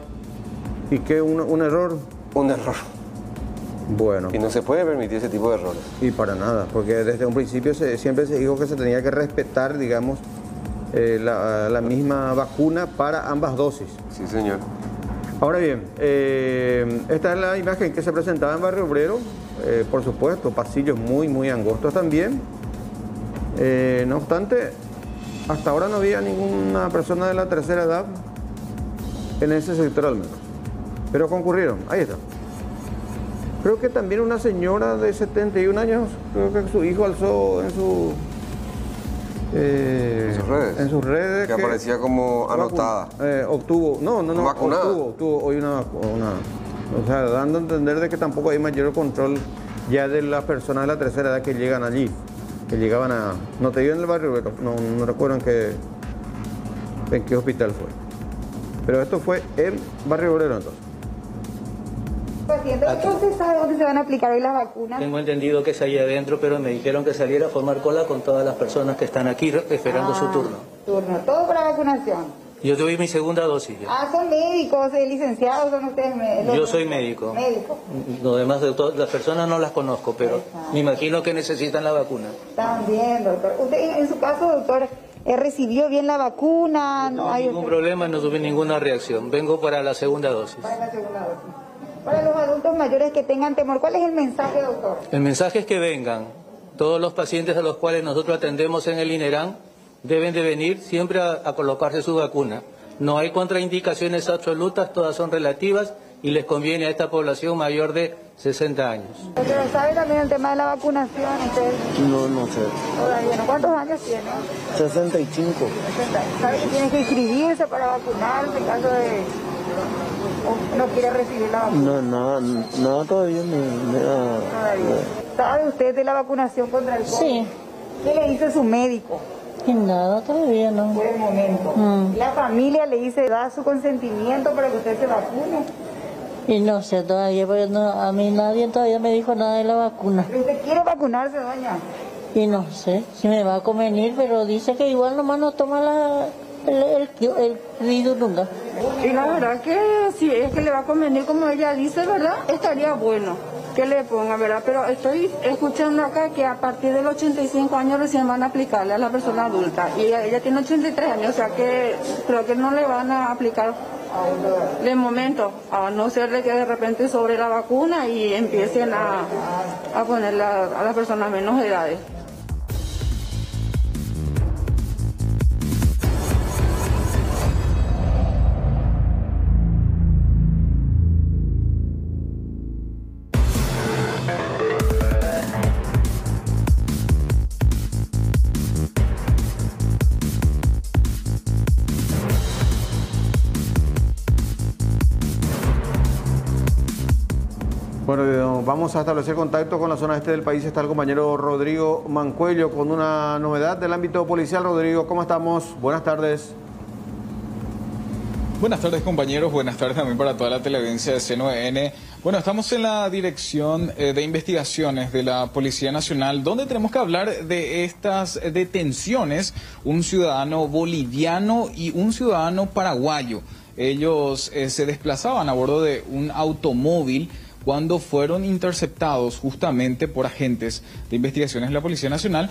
¿Y qué? ¿Un error? Un error. Bueno. Y no se puede permitir ese tipo de errores. Y para nada, porque desde un principio siempre se dijo que se tenía que respetar, digamos, la misma vacuna para ambas dosis. Sí, señor. Ahora bien, esta es la imagen que se presentaba en Barrio Obrero, por supuesto, pasillos muy angostos también. No obstante, hasta ahora no había ninguna persona de la tercera edad en ese sector al menos, pero concurrieron, ahí está. Creo que también una señora de 71 años, creo que su hijo alzó en sus redes que aparecía como anotada. Obtuvo hoy una vacuna. O sea, dando a entender de que tampoco hay mayor control ya de las personas de la tercera edad que llegan allí, que llegaban a... No te digo en el barrio, no recuerdo en en qué hospital fue. Pero esto fue en Barrio Obrero entonces. ¿Usted sabe dónde se van a aplicar hoy las vacunas? Tengo entendido que es ahí adentro, pero me dijeron que saliera a formar cola con todas las personas que están aquí esperando su turno. Todo para vacunación. Yo tuve mi segunda dosis. Son médicos, licenciados, son ustedes médicos. Yo soy médico. Médico. Lo demás de las personas no las conozco, pero me imagino que necesitan la vacuna. Están bien, doctor. Usted, en su caso, doctor, ¿recibió bien la vacuna? No hay ningún problema, no tuve ninguna reacción. Vengo para la segunda dosis. Para la segunda dosis. Para los adultos mayores que tengan temor, ¿cuál es el mensaje, doctor? El mensaje es que vengan. Todos los pacientes a los cuales nosotros atendemos en el INERAN deben de venir siempre a colocarse su vacuna. No hay contraindicaciones absolutas, todas son relativas y les conviene a esta población mayor de 60 años. ¿Pero sabe también el tema de la vacunación usted? No sé. Todavía no. ¿Cuántos años tiene? 65. ¿Sabe que tiene que inscribirse para vacunarse en caso de... o no quiere recibir la vacuna? No, todavía ¿Sabe usted de la vacunación contra el COVID? Sí. ¿Qué le dice su médico? Y nada, todavía no. Por el momento. ¿La familia le dice, da su consentimiento para que usted se vacune? Y no sé todavía, porque a mí nadie todavía me dijo nada de la vacuna. ¿Pero usted quiere vacunarse, doña? Y no sé si me va a convenir, pero dice que igual nomás no toma el virus nunca. Y la verdad que si es que le va a convenir como ella dice, ¿verdad? Estaría bueno que le ponga, ¿verdad? Pero estoy escuchando acá que a partir de los 85 años recién van a aplicarle a la persona adulta. Y ella tiene 83 años, o sea que creo que no le van a aplicar de momento, a no ser de que de repente sobre la vacuna y empiecen a ponerla a las personas menos de edades. Bueno, vamos a establecer contacto con la zona este del país. Está el compañero Rodrigo Mancuello con una novedad del ámbito policial. Rodrigo, ¿cómo estamos? Buenas tardes. Buenas tardes, compañeros. Buenas tardes también para toda la televidencia de C9N. Bueno, estamos en la Dirección de Investigaciones de la Policía Nacional, donde tenemos que hablar de estas detenciones, un ciudadano boliviano y un ciudadano paraguayo. Ellos se desplazaban a bordo de un automóvil cuando fueron interceptados justamente por agentes de investigaciones de la Policía Nacional,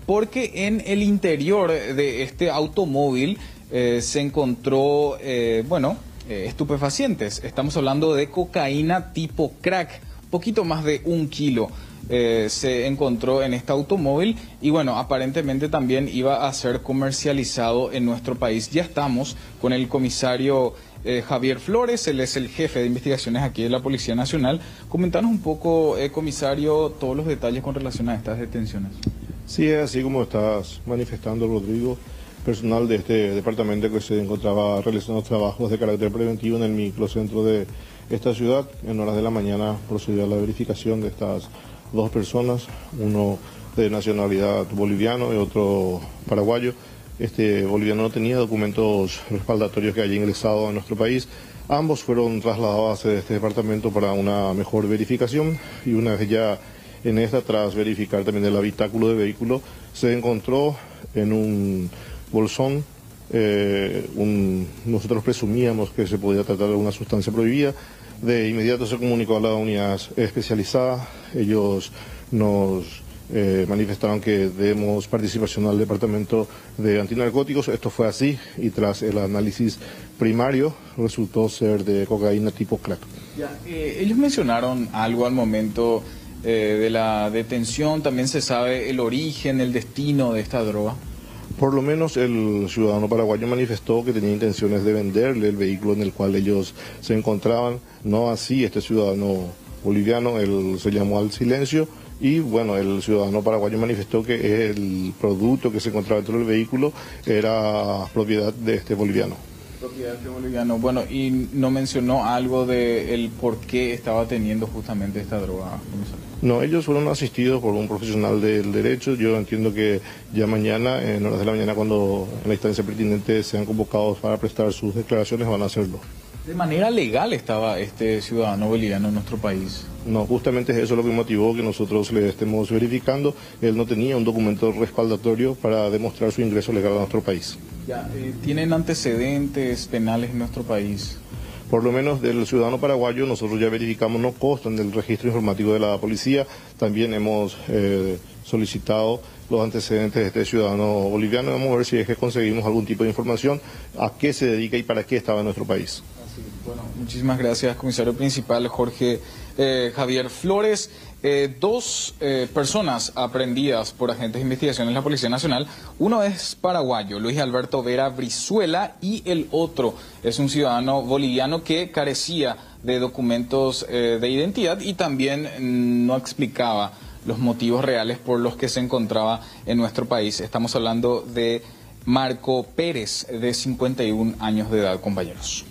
porque en el interior de este automóvil se encontró, estupefacientes. Estamos hablando de cocaína tipo crack, poquito más de 1 kilo. Se encontró en este automóvil y bueno, aparentemente también iba a ser comercializado en nuestro país. Ya estamos con el comisario Javier Flores, él es el jefe de investigaciones aquí de la Policía Nacional. Comentanos un poco, comisario, todos los detalles con relación a estas detenciones. Sí, es así como estás manifestando, Rodrigo. Personal de este departamento que se encontraba realizando trabajos de carácter preventivo en el microcentro de esta ciudad. En horas de la mañana procedió a la verificación de estas 2 personas, uno de nacionalidad boliviano y otro paraguayo. Este boliviano no tenía documentos respaldatorios que haya ingresado a nuestro país. Ambos fueron trasladados a este departamento para una mejor verificación y una vez ya en esta, tras verificar también el habitáculo de vehículo, se encontró en un bolsón, nosotros presumíamos que se podía tratar de una sustancia prohibida. De inmediato se comunicó a la unidad especializada. Ellos nos manifestaron que demos participación al Departamento de Antinarcóticos. Esto fue así y tras el análisis primario resultó ser de cocaína tipo crack. Ellos mencionaron algo al momento de la detención. ¿También se sabe el origen, el destino de esta droga? Por lo menos el ciudadano paraguayo manifestó que tenía intenciones de venderle el vehículo en el cual ellos se encontraban. No así este ciudadano boliviano, él se llamó al silencio. Y bueno, el ciudadano paraguayo manifestó que el producto que se encontraba dentro del vehículo era propiedad de este boliviano. Propiedad de este boliviano. Bueno, y no mencionó algo de el por qué estaba teniendo justamente esta droga, comisario. No, ellos fueron asistidos por un profesional del derecho. Yo entiendo que ya mañana, en horas de la mañana, cuando en la instancia pertinente sean convocados para prestar sus declaraciones, van a hacerlo. ¿De manera legal estaba este ciudadano boliviano en nuestro país? No, justamente eso es lo que motivó que nosotros le estemos verificando. Él no tenía un documento respaldatorio para demostrar su ingreso legal a nuestro país. Ya, ¿tienen antecedentes penales en nuestro país? Por lo menos del ciudadano paraguayo nosotros ya verificamos, no constan del registro informático de la policía. También hemos solicitado los antecedentes de este ciudadano boliviano. Vamos a ver si es que conseguimos algún tipo de información, a qué se dedica y para qué estaba en nuestro país. Bueno, muchísimas gracias, comisario principal Jorge Javier Flores. Dos personas aprehendidas por agentes de investigación en la Policía Nacional. Uno es paraguayo, Luis Alberto Vera Brizuela, y el otro es un ciudadano boliviano que carecía de documentos de identidad y también no explicaba los motivos reales por los que se encontraba en nuestro país. Estamos hablando de Marco Pérez, de 51 años de edad, compañeros.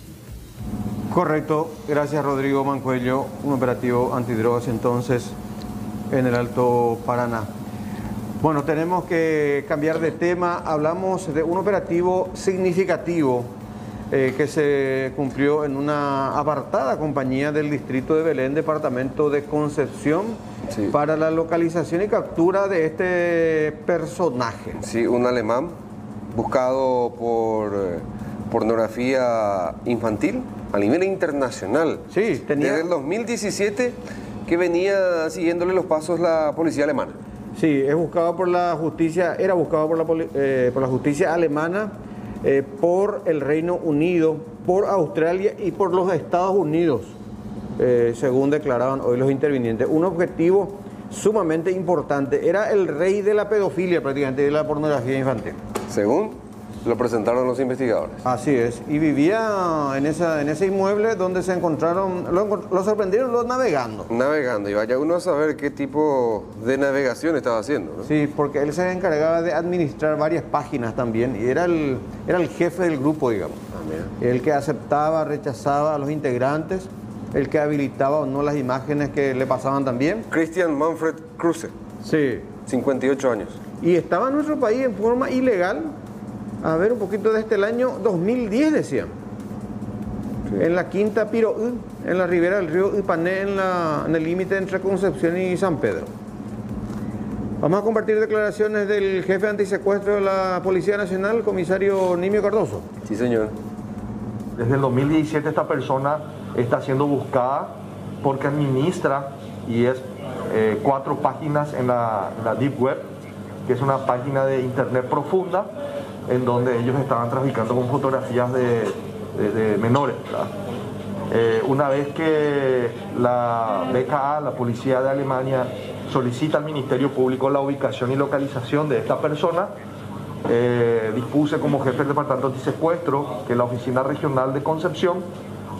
Correcto, gracias Rodrigo Mancuello, un operativo antidrogas entonces en el Alto Paraná. Bueno, tenemos que cambiar de tema, hablamos de un operativo significativo que se cumplió en una apartada compañía del distrito de Belén, departamento de Concepción, sí, para la localización y captura de este personaje. Sí, un alemán buscado por pornografía infantil a nivel internacional. Sí, tenía... Desde el 2017 que venía siguiéndole los pasos la policía alemana. Sí, es buscado por la justicia, era buscado por la justicia alemana, por el Reino Unido, por Australia y por los Estados Unidos, según declaraban hoy los intervinientes. Un objetivo sumamente importante. Era el rey de la pedofilia, prácticamente, de la pornografía infantil. Según lo presentaron los investigadores. Así es, y vivía en ese inmueble donde se encontraron, lo sorprendieron los navegando. Navegando, y vaya uno a saber qué tipo de navegación estaba haciendo, ¿no? Sí, porque él se encargaba de administrar varias páginas también, y era el jefe del grupo, digamos. El que aceptaba, rechazaba a los integrantes, el que habilitaba o no las imágenes que le pasaban también. Christian Manfred Kruse. Sí. 58 años. Y estaba en nuestro país en forma ilegal. A ver, un poquito desde el año 2010, decían. Sí. En la quinta Piroú, en la ribera del río Ipané, en el límite entre Concepción y San Pedro. Vamos a compartir declaraciones del jefe antisecuestro de la Policía Nacional, el comisario Nimio Cardoso. Sí, señor. Desde el 2017 esta persona está siendo buscada porque administra y es 4 páginas en la Deep Web, que es una página de internet profunda, en donde ellos estaban traficando con fotografías de menores, ¿verdad? Una vez que la BKA, la policía de Alemania, solicita al Ministerio Público la ubicación y localización de esta persona, dispuse como jefe del departamento antisecuestro que la Oficina Regional de Concepción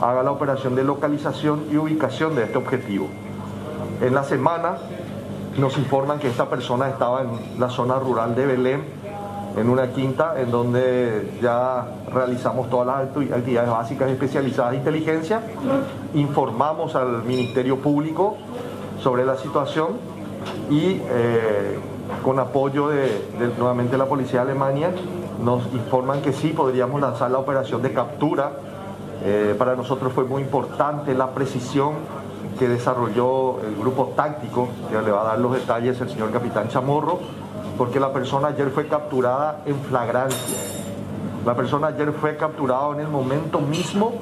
haga la operación de localización y ubicación de este objetivo. En la semana nos informan que esta persona estaba en la zona rural de Belén, en una quinta en donde ya realizamos todas las actividades básicas especializadas de inteligencia, informamos al Ministerio Público sobre la situación y con apoyo nuevamente de la Policía de Alemania nos informan que sí podríamos lanzar la operación de captura. Para nosotros fue muy importante la precisión que desarrolló el grupo táctico, que le va a dar los detalles el señor capitán Chamorro, porque la persona ayer fue capturada en flagrancia. La persona ayer fue capturada en el momento mismo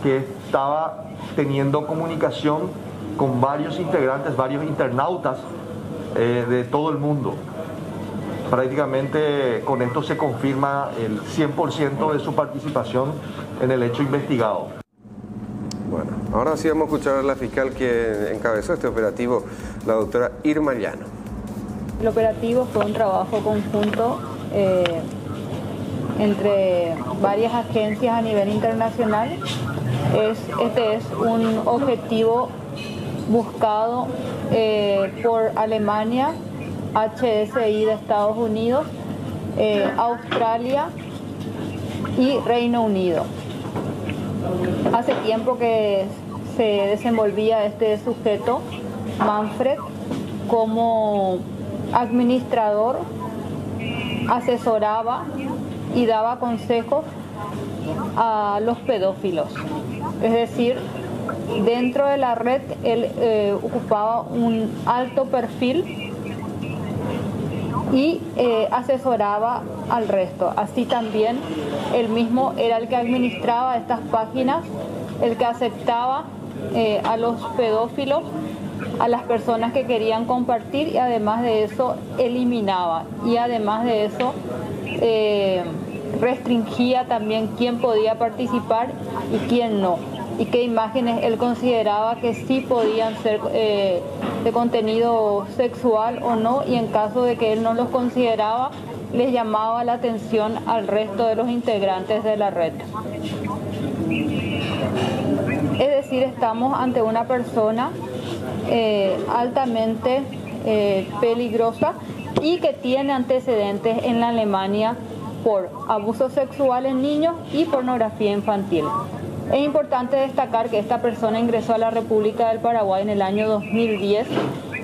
que estaba teniendo comunicación con varios integrantes, varios internautas de todo el mundo. Prácticamente con esto se confirma el 100% de su participación en el hecho investigado. Bueno, ahora sí vamos a escuchar a la fiscal que encabezó este operativo, la doctora Irma Llano. El operativo fue un trabajo conjunto entre varias agencias a nivel internacional. Este es un objetivo buscado por Alemania, HSI de Estados Unidos, Australia y Reino Unido. Hace tiempo que se desenvolvía este sujeto, Manfred, como administrador asesoraba y daba consejos a los pedófilos. Es decir, dentro de la red él ocupaba un alto perfil y asesoraba al resto. Así también él mismo era el que administraba estas páginas, el que aceptaba a los pedófilos, a las personas que querían compartir, y además de eso eliminaba, y además de eso restringía también quién podía participar y quién no, y qué imágenes él consideraba que sí podían ser de contenido sexual o no, y en caso de que él no los consideraba, les llamaba la atención al resto de los integrantes de la red. Es decir, estamos ante una persona altamente peligrosa y que tiene antecedentes en la Alemania por abuso sexual en niños y pornografía infantil. Es importante destacar que esta persona ingresó a la República del Paraguay en el año 2010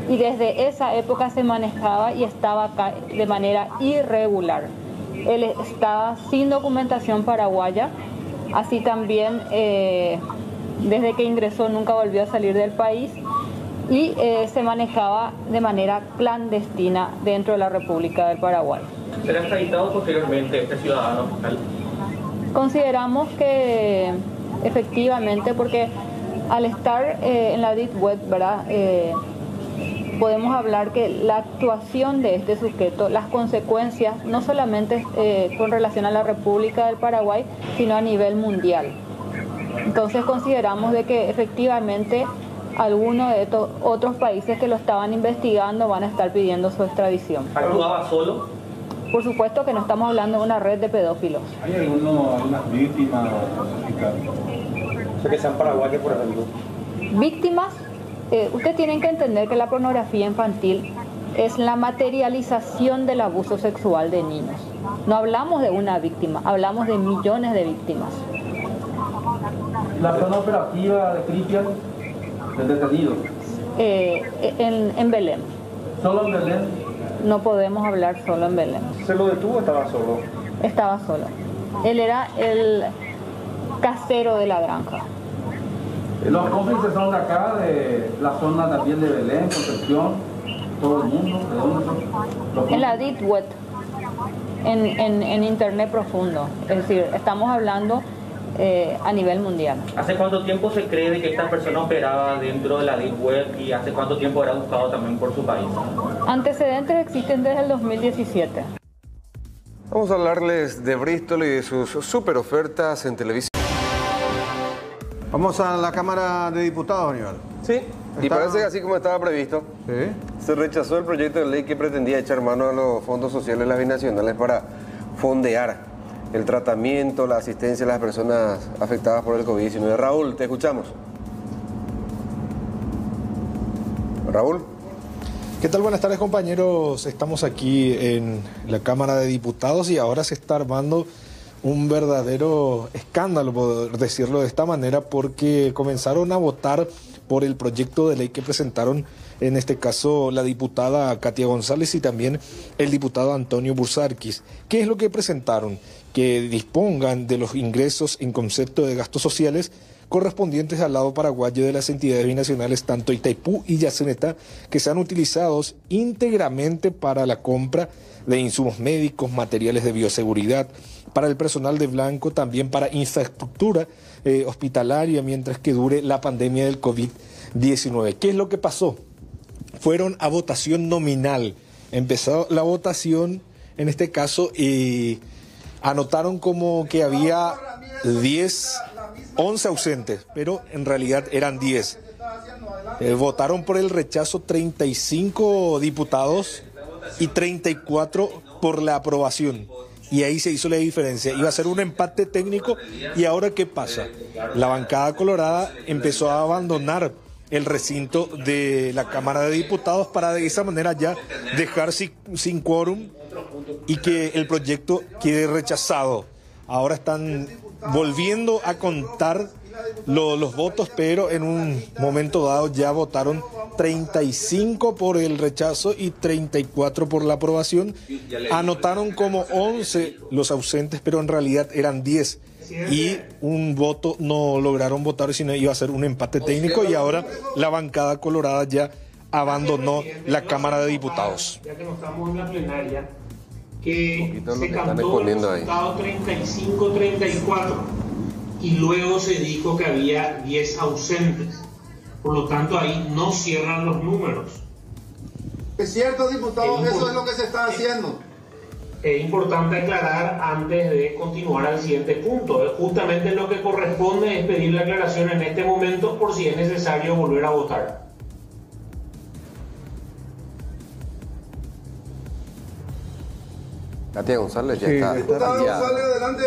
y desde esa época se manejaba y estaba acá de manera irregular. Él estaba sin documentación paraguaya, así también desde que ingresó nunca volvió a salir del país y se manejaba de manera clandestina dentro de la República del Paraguay. ¿Será extraditado posteriormente este ciudadano fiscal? Consideramos que efectivamente, porque al estar en la Deep Web, ¿verdad? Podemos hablar que la actuación de este sujeto, las consecuencias, no solamente con relación a la República del Paraguay, sino a nivel mundial. Entonces consideramos de que efectivamente algunos de estos otros países que lo estaban investigando van a estar pidiendo su extradición. ¿Actuaba solo? Por supuesto que no estamos hablando de una red de pedófilos. ¿Hay algunas víctimas? O sea, que sean paraguayos, por ejemplo. Víctimas, ustedes tienen que entender que la pornografía infantil es la materialización del abuso sexual de niños. No hablamos de una víctima, hablamos de millones de víctimas. ¿La zona operativa de Cristian, del detenido? En Belén. ¿Solo en Belén? No podemos hablar solo en Belén. ¿Se lo detuvo o estaba solo? Estaba solo. Él era el casero de la granja. ¿Los cómplices son de acá, de la zona también de Belén, Concepción, todo el mundo? ¿De dónde son? En la Deep Web, en Internet profundo. Es decir, estamos hablando a nivel mundial. ¿Hace cuánto tiempo se cree de que esta persona operaba dentro de la Deep Web y hace cuánto tiempo era buscado también por su país? Antecedentes existen desde el 2017. Vamos a hablarles de Bristol y de sus super ofertas en televisión. Vamos a la Cámara de Diputados, Aníbal. Sí, y parece que así como estaba previsto, se rechazó el proyecto de ley que pretendía echar mano a los fondos sociales de las binacionales para fondear el tratamiento, la asistencia a las personas afectadas por el COVID-19. Raúl, te escuchamos. Raúl. ¿Qué tal? Buenas tardes, compañeros. Estamos aquí en la Cámara de Diputados y ahora se está armando un verdadero escándalo, por decirlo de esta manera, porque comenzaron a votar por el proyecto de ley que presentaron, en este caso, la diputada Katia González y también el diputado Antonio Bursarquis. ¿Qué es lo que presentaron? Que dispongan de los ingresos en concepto de gastos sociales correspondientes al lado paraguayo de las entidades binacionales, tanto Itaipú y Yacenetá, que sean utilizados íntegramente para la compra de insumos médicos, materiales de bioseguridad, para el personal de blanco, también para infraestructura hospitalaria mientras que dure la pandemia del COVID-19. ¿Qué es lo que pasó? Fueron a votación nominal. Empezó la votación, en este caso, y anotaron como que había 11 ausentes, pero en realidad eran 10. Votaron por el rechazo 35 diputados y 34 por la aprobación. Y ahí se hizo la diferencia. Iba a ser un empate técnico y ahora ¿qué pasa? La bancada colorada empezó a abandonar el recinto de la Cámara de Diputados para de esa manera ya dejar sin quórum y que el proyecto quede rechazado. Ahora están volviendo a contar los votos, pero en un momento dado ya votaron 35 por el rechazo y 34 por la aprobación. Anotaron como 11 los ausentes, pero en realidad eran 10. Y un voto no lograron votar, sino iba a ser un empate técnico, y ahora la bancada colorada ya abandonó la Cámara de Diputados. Ya que no estamos en la plenaria, que se cantó el resultado 35-34 y luego se dijo que había 10 ausentes. Por lo tanto, ahí no cierran los números. Es cierto, diputado, eso es lo que se está haciendo. Es importante aclarar antes de continuar al siguiente punto. Justamente lo que corresponde es pedir la aclaración en este momento por si es necesario volver a votar. Katia González ya sí, está. Diputada González, adelante.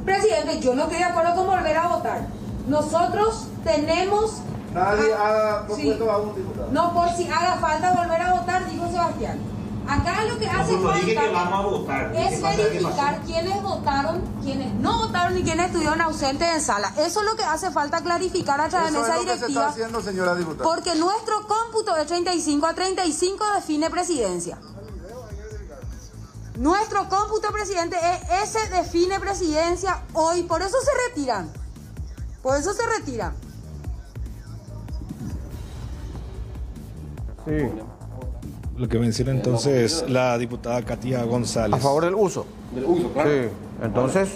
Presidente, yo no estoy de acuerdo con volver a votar. Nosotros tenemos... Nadie ha propuesto a un diputado. No, por si haga falta volver a votar, dijo Sebastián. Acá lo que hace falta es verificar quiénes votaron, quiénes no votaron y quiénes estuvieron ausentes en sala. Eso es lo que hace falta clarificar a través de esa directiva. Se está haciendo, señora diputada. Porque nuestro cómputo de 35-35 define presidencia. Nuestro cómputo, presidente, ese define presidencia hoy. Por eso se retiran. Por eso se retiran. Sí. Lo que menciona entonces la diputada Katia González. A favor del uso. Del uso, claro. Sí. Entonces,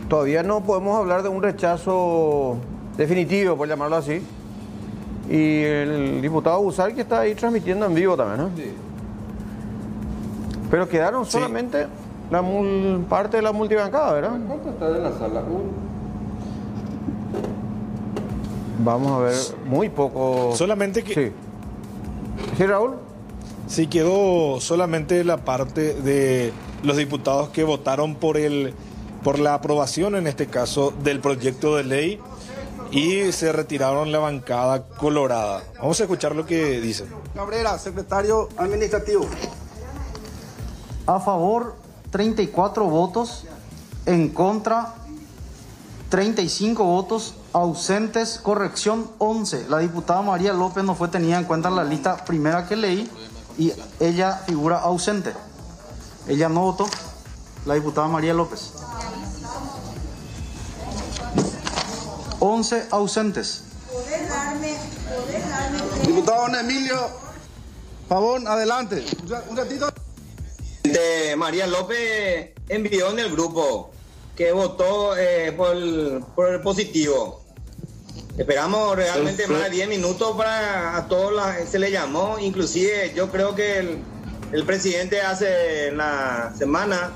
todavía no podemos hablar de un rechazo definitivo, por llamarlo así. Y el diputado Busal, que está ahí transmitiendo en vivo también, ¿no? Sí. Pero quedaron solamente la parte de la multibancada, ¿verdad? ¿Cuánto está en la sala? Vamos a ver, muy poco. Solamente que... Sí. ¿Sí, Raúl? Sí, quedó solamente la parte de los diputados que votaron por la aprobación, en este caso, del proyecto de ley, y se retiraron la bancada colorada. Vamos a escuchar lo que dicen. Cabrera, secretario administrativo. A favor, 34 votos. En contra, 35 votos. Ausentes, corrección, 11. La diputada María López no fue tenida en cuenta en la lista primera que leí y ella figura ausente. Ella no votó, la diputada María López. 11 ausentes. Diputado Don Emilio Pavón, adelante. Un ratito. María López envió en el grupo que votó por el positivo. Esperamos realmente más de 10 minutos para a todos se le llamó. Inclusive yo creo que el presidente hace la semana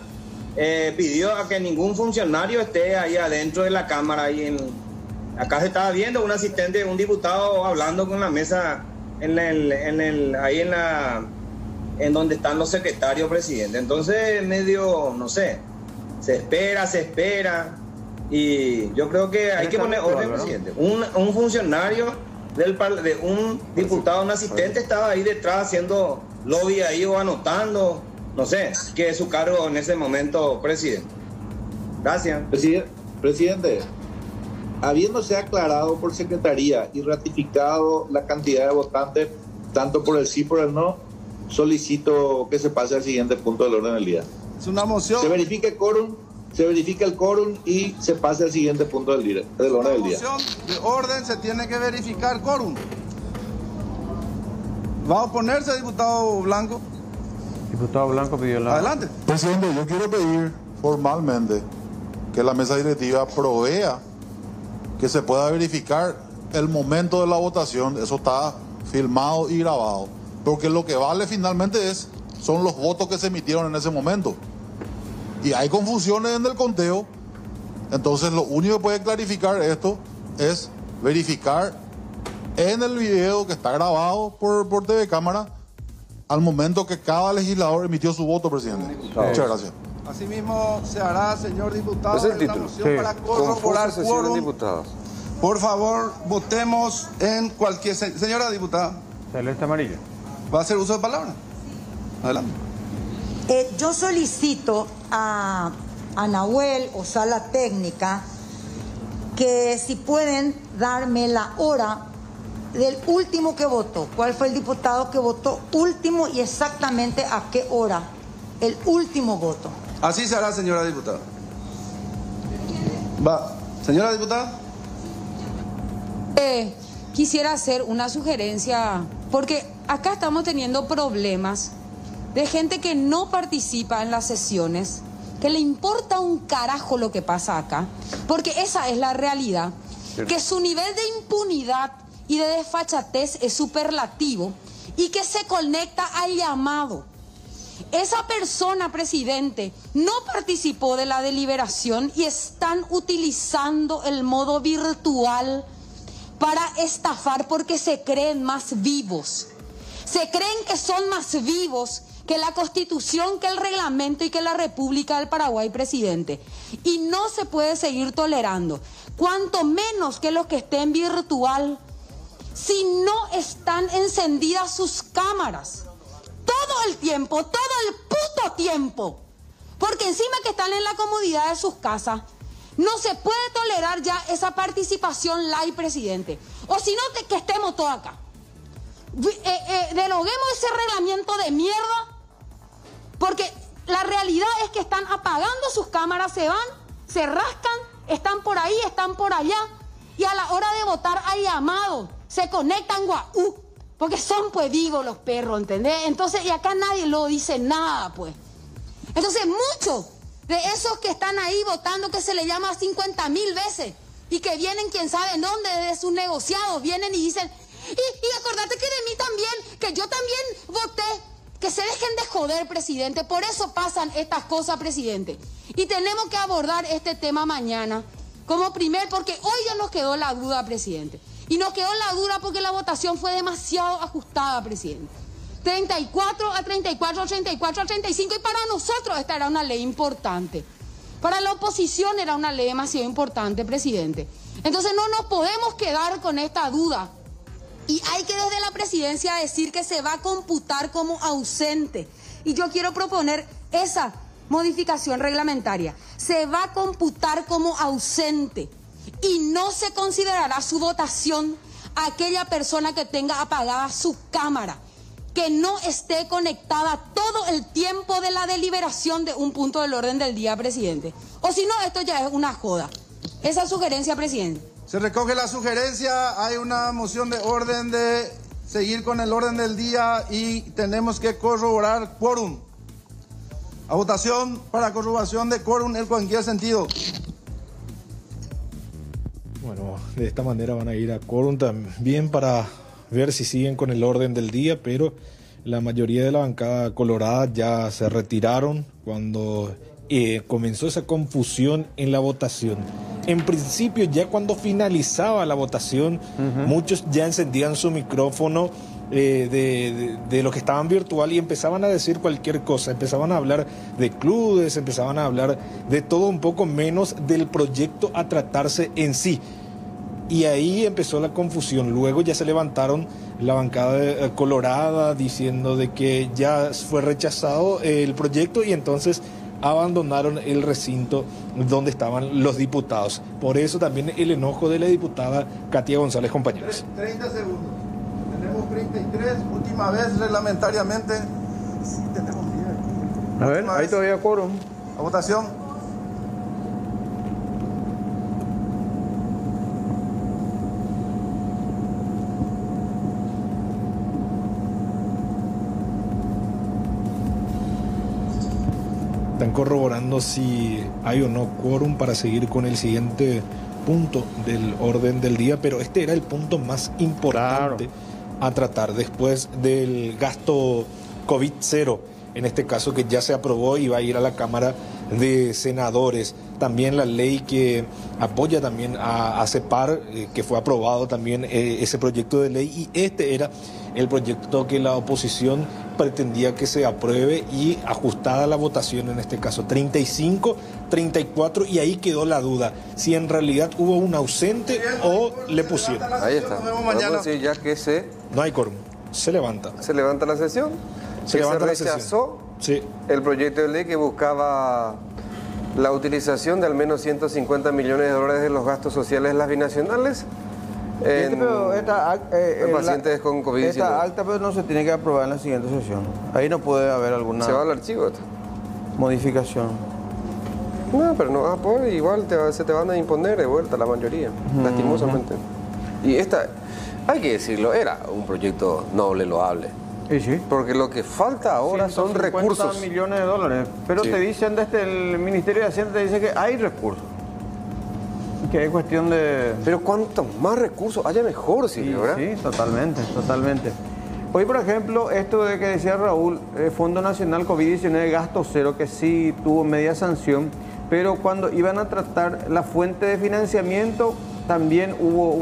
pidió a que ningún funcionario esté ahí adentro de la Cámara. Acá se estaba viendo un asistente, un diputado hablando con la mesa en donde están los secretarios presidentes. Entonces medio, no sé, se espera. Y yo creo que hay que poner orden, presidente. Un funcionario de un diputado, un asistente, estaba ahí detrás haciendo lobby ahí o anotando, no sé, qué es su cargo en ese momento, presidente. Gracias. Presidente, habiéndose aclarado por secretaría y ratificado la cantidad de votantes, tanto por el sí como por el no, solicito que se pase al siguiente punto del orden del día. Es una moción. Se verifica el quórum y se pase al siguiente punto del orden del día. La moción de orden se tiene que verificar quórum. ¿Va a oponerse, diputado Blanco? Diputado Blanco pidió la... Adelante. Presidente, yo quiero pedir formalmente que la mesa directiva provea que se pueda verificar el momento de la votación. Eso está filmado y grabado. Porque lo que vale finalmente son los votos que se emitieron en ese momento. Y hay confusiones en el conteo. Entonces lo único que puede clarificar esto es verificar en el video que está grabado por TV Cámara al momento que cada legislador emitió su voto, presidente. Muchas gracias. Asimismo se hará, señor diputado, ¿Es el título? la moción para corroborar quórum. Diputados. Por favor, votemos en cualquier... Señora diputada. Celeste Amarilla. ¿Va a hacer uso de palabra? Adelante. Yo solicito a Nahuel o Sala Técnica que si pueden darme la hora del último que votó. ¿Cuál fue el diputado que votó último y exactamente a qué hora? El último voto. Así se hará, señora diputada. Va, señora diputada. Quisiera hacer una sugerencia, porque acá estamos teniendo problemas de gente que no participa en las sesiones, que le importa un carajo lo que pasa acá, porque esa es la realidad, que su nivel de impunidad y de desfachatez es superlativo y que se conecta al llamado. Esa persona, presidente, no participó de la deliberación y están utilizando el modo virtual para estafar porque se creen más vivos. Se creen que son más vivos que la Constitución, que el reglamento y que la República del Paraguay, presidente. Y no se puede seguir tolerando, cuanto menos que los que estén virtual, si no están encendidas sus cámaras. Todo el tiempo, todo el puto tiempo. Porque encima que están en la comodidad de sus casas, no se puede tolerar ya esa participación live, presidente. O si no, que estemos todos acá. Deroguemos ese reglamento de mierda, porque la realidad es que están apagando sus cámaras, se van, se rascan, están por ahí, están por allá, y a la hora de votar hay llamado, se conectan guau, porque son pues vivos los perros, ¿entendés? Entonces, y acá nadie lo dice nada, pues. Entonces, muchos de esos que están ahí votando, que se le llama 50.000 veces, y que vienen quién sabe en dónde, de sus negociados, vienen y dicen, y acordate que de mí también, que yo también voté, que se dejen de joder, presidente. Por eso pasan estas cosas, presidente. Y tenemos que abordar este tema mañana, como primer, porque hoy ya nos quedó la duda, presidente. Y nos quedó la duda porque la votación fue demasiado ajustada, presidente. 34 a 34, 84 a 35, y para nosotros esta era una ley importante. Para la oposición era una ley demasiado importante, presidente. Entonces no nos podemos quedar con esta duda. Y hay que desde la presidencia decir que se va a computar como ausente. Y yo quiero proponer esa modificación reglamentaria. Se va a computar como ausente y no se considerará su votación a aquella persona que tenga apagada su cámara, que no esté conectada todo el tiempo de la deliberación de un punto del orden del día, presidente. O si no, esto ya es una joda. Esa sugerencia, presidente. Se recoge la sugerencia, hay una moción de orden de seguir con el orden del día y tenemos que corroborar quórum. A votación para corroboración de quórum en cualquier sentido. Bueno, de esta manera van a ir a quórum también para ver si siguen con el orden del día, pero la mayoría de la bancada colorada ya se retiraron cuando comenzó esa confusión en la votación. En principio, ya cuando finalizaba la votación, muchos ya encendían su micrófono de los que estaban virtual y empezaban a decir cualquier cosa, empezaban a hablar de clubes, empezaban a hablar de todo un poco menos del proyecto a tratarse en sí. Y ahí empezó la confusión. Luego ya se levantaron la bancada colorada diciendo de que ya fue rechazado el proyecto y entonces abandonaron el recinto donde estaban los diputados. Por eso también el enojo de la diputada Katia González, compañeros. 30 segundos. Tenemos 33, última vez reglamentariamente. Sí, tenemos bien. A ver, ahí todavía quórum. A votación. Están corroborando si hay o no quórum para seguir con el siguiente punto del orden del día, pero este era el punto más importante a tratar después del gasto COVID-0, en este caso que ya se aprobó y va a ir a la Cámara de Senadores. También la ley que apoya también a CEPAR, que fue aprobado también ese proyecto de ley, y este era el proyecto que la oposición pretendía que se apruebe y ajustada la votación, en este caso 35, 34, y ahí quedó la duda si en realidad hubo un ausente o le pusieron. Ahí está. Podemos decir ya que no hay quórum, se levanta. Se levanta la sesión. Se levanta la sesión. Rechazó el proyecto de ley que buscaba la utilización de al menos 150 millones de dólares de los gastos sociales de las binacionales Pero pacientes con COVID-19. Esta acta pero no se tiene que aprobar en la siguiente sesión. Ahí no puede haber alguna... ¿Se va al archivo esto? Modificación. No, pero no, pues igual se te van a imponer de vuelta la mayoría, lastimosamente. Y esta, hay que decirlo, era un proyecto noble, loable. Sí, sí. Porque lo que falta ahora son recursos. millones de dólares. Pero te dicen desde el Ministerio de Hacienda, te dice que hay recursos. Que es cuestión de... Pero cuantos más recursos haya mejor, Silvio, ¿verdad? Sí, totalmente, totalmente. Hoy, por ejemplo, esto de que decía Raúl, Fondo Nacional COVID-19 gasto cero, que sí tuvo media sanción, pero cuando iban a tratar la fuente de financiamiento, también hubo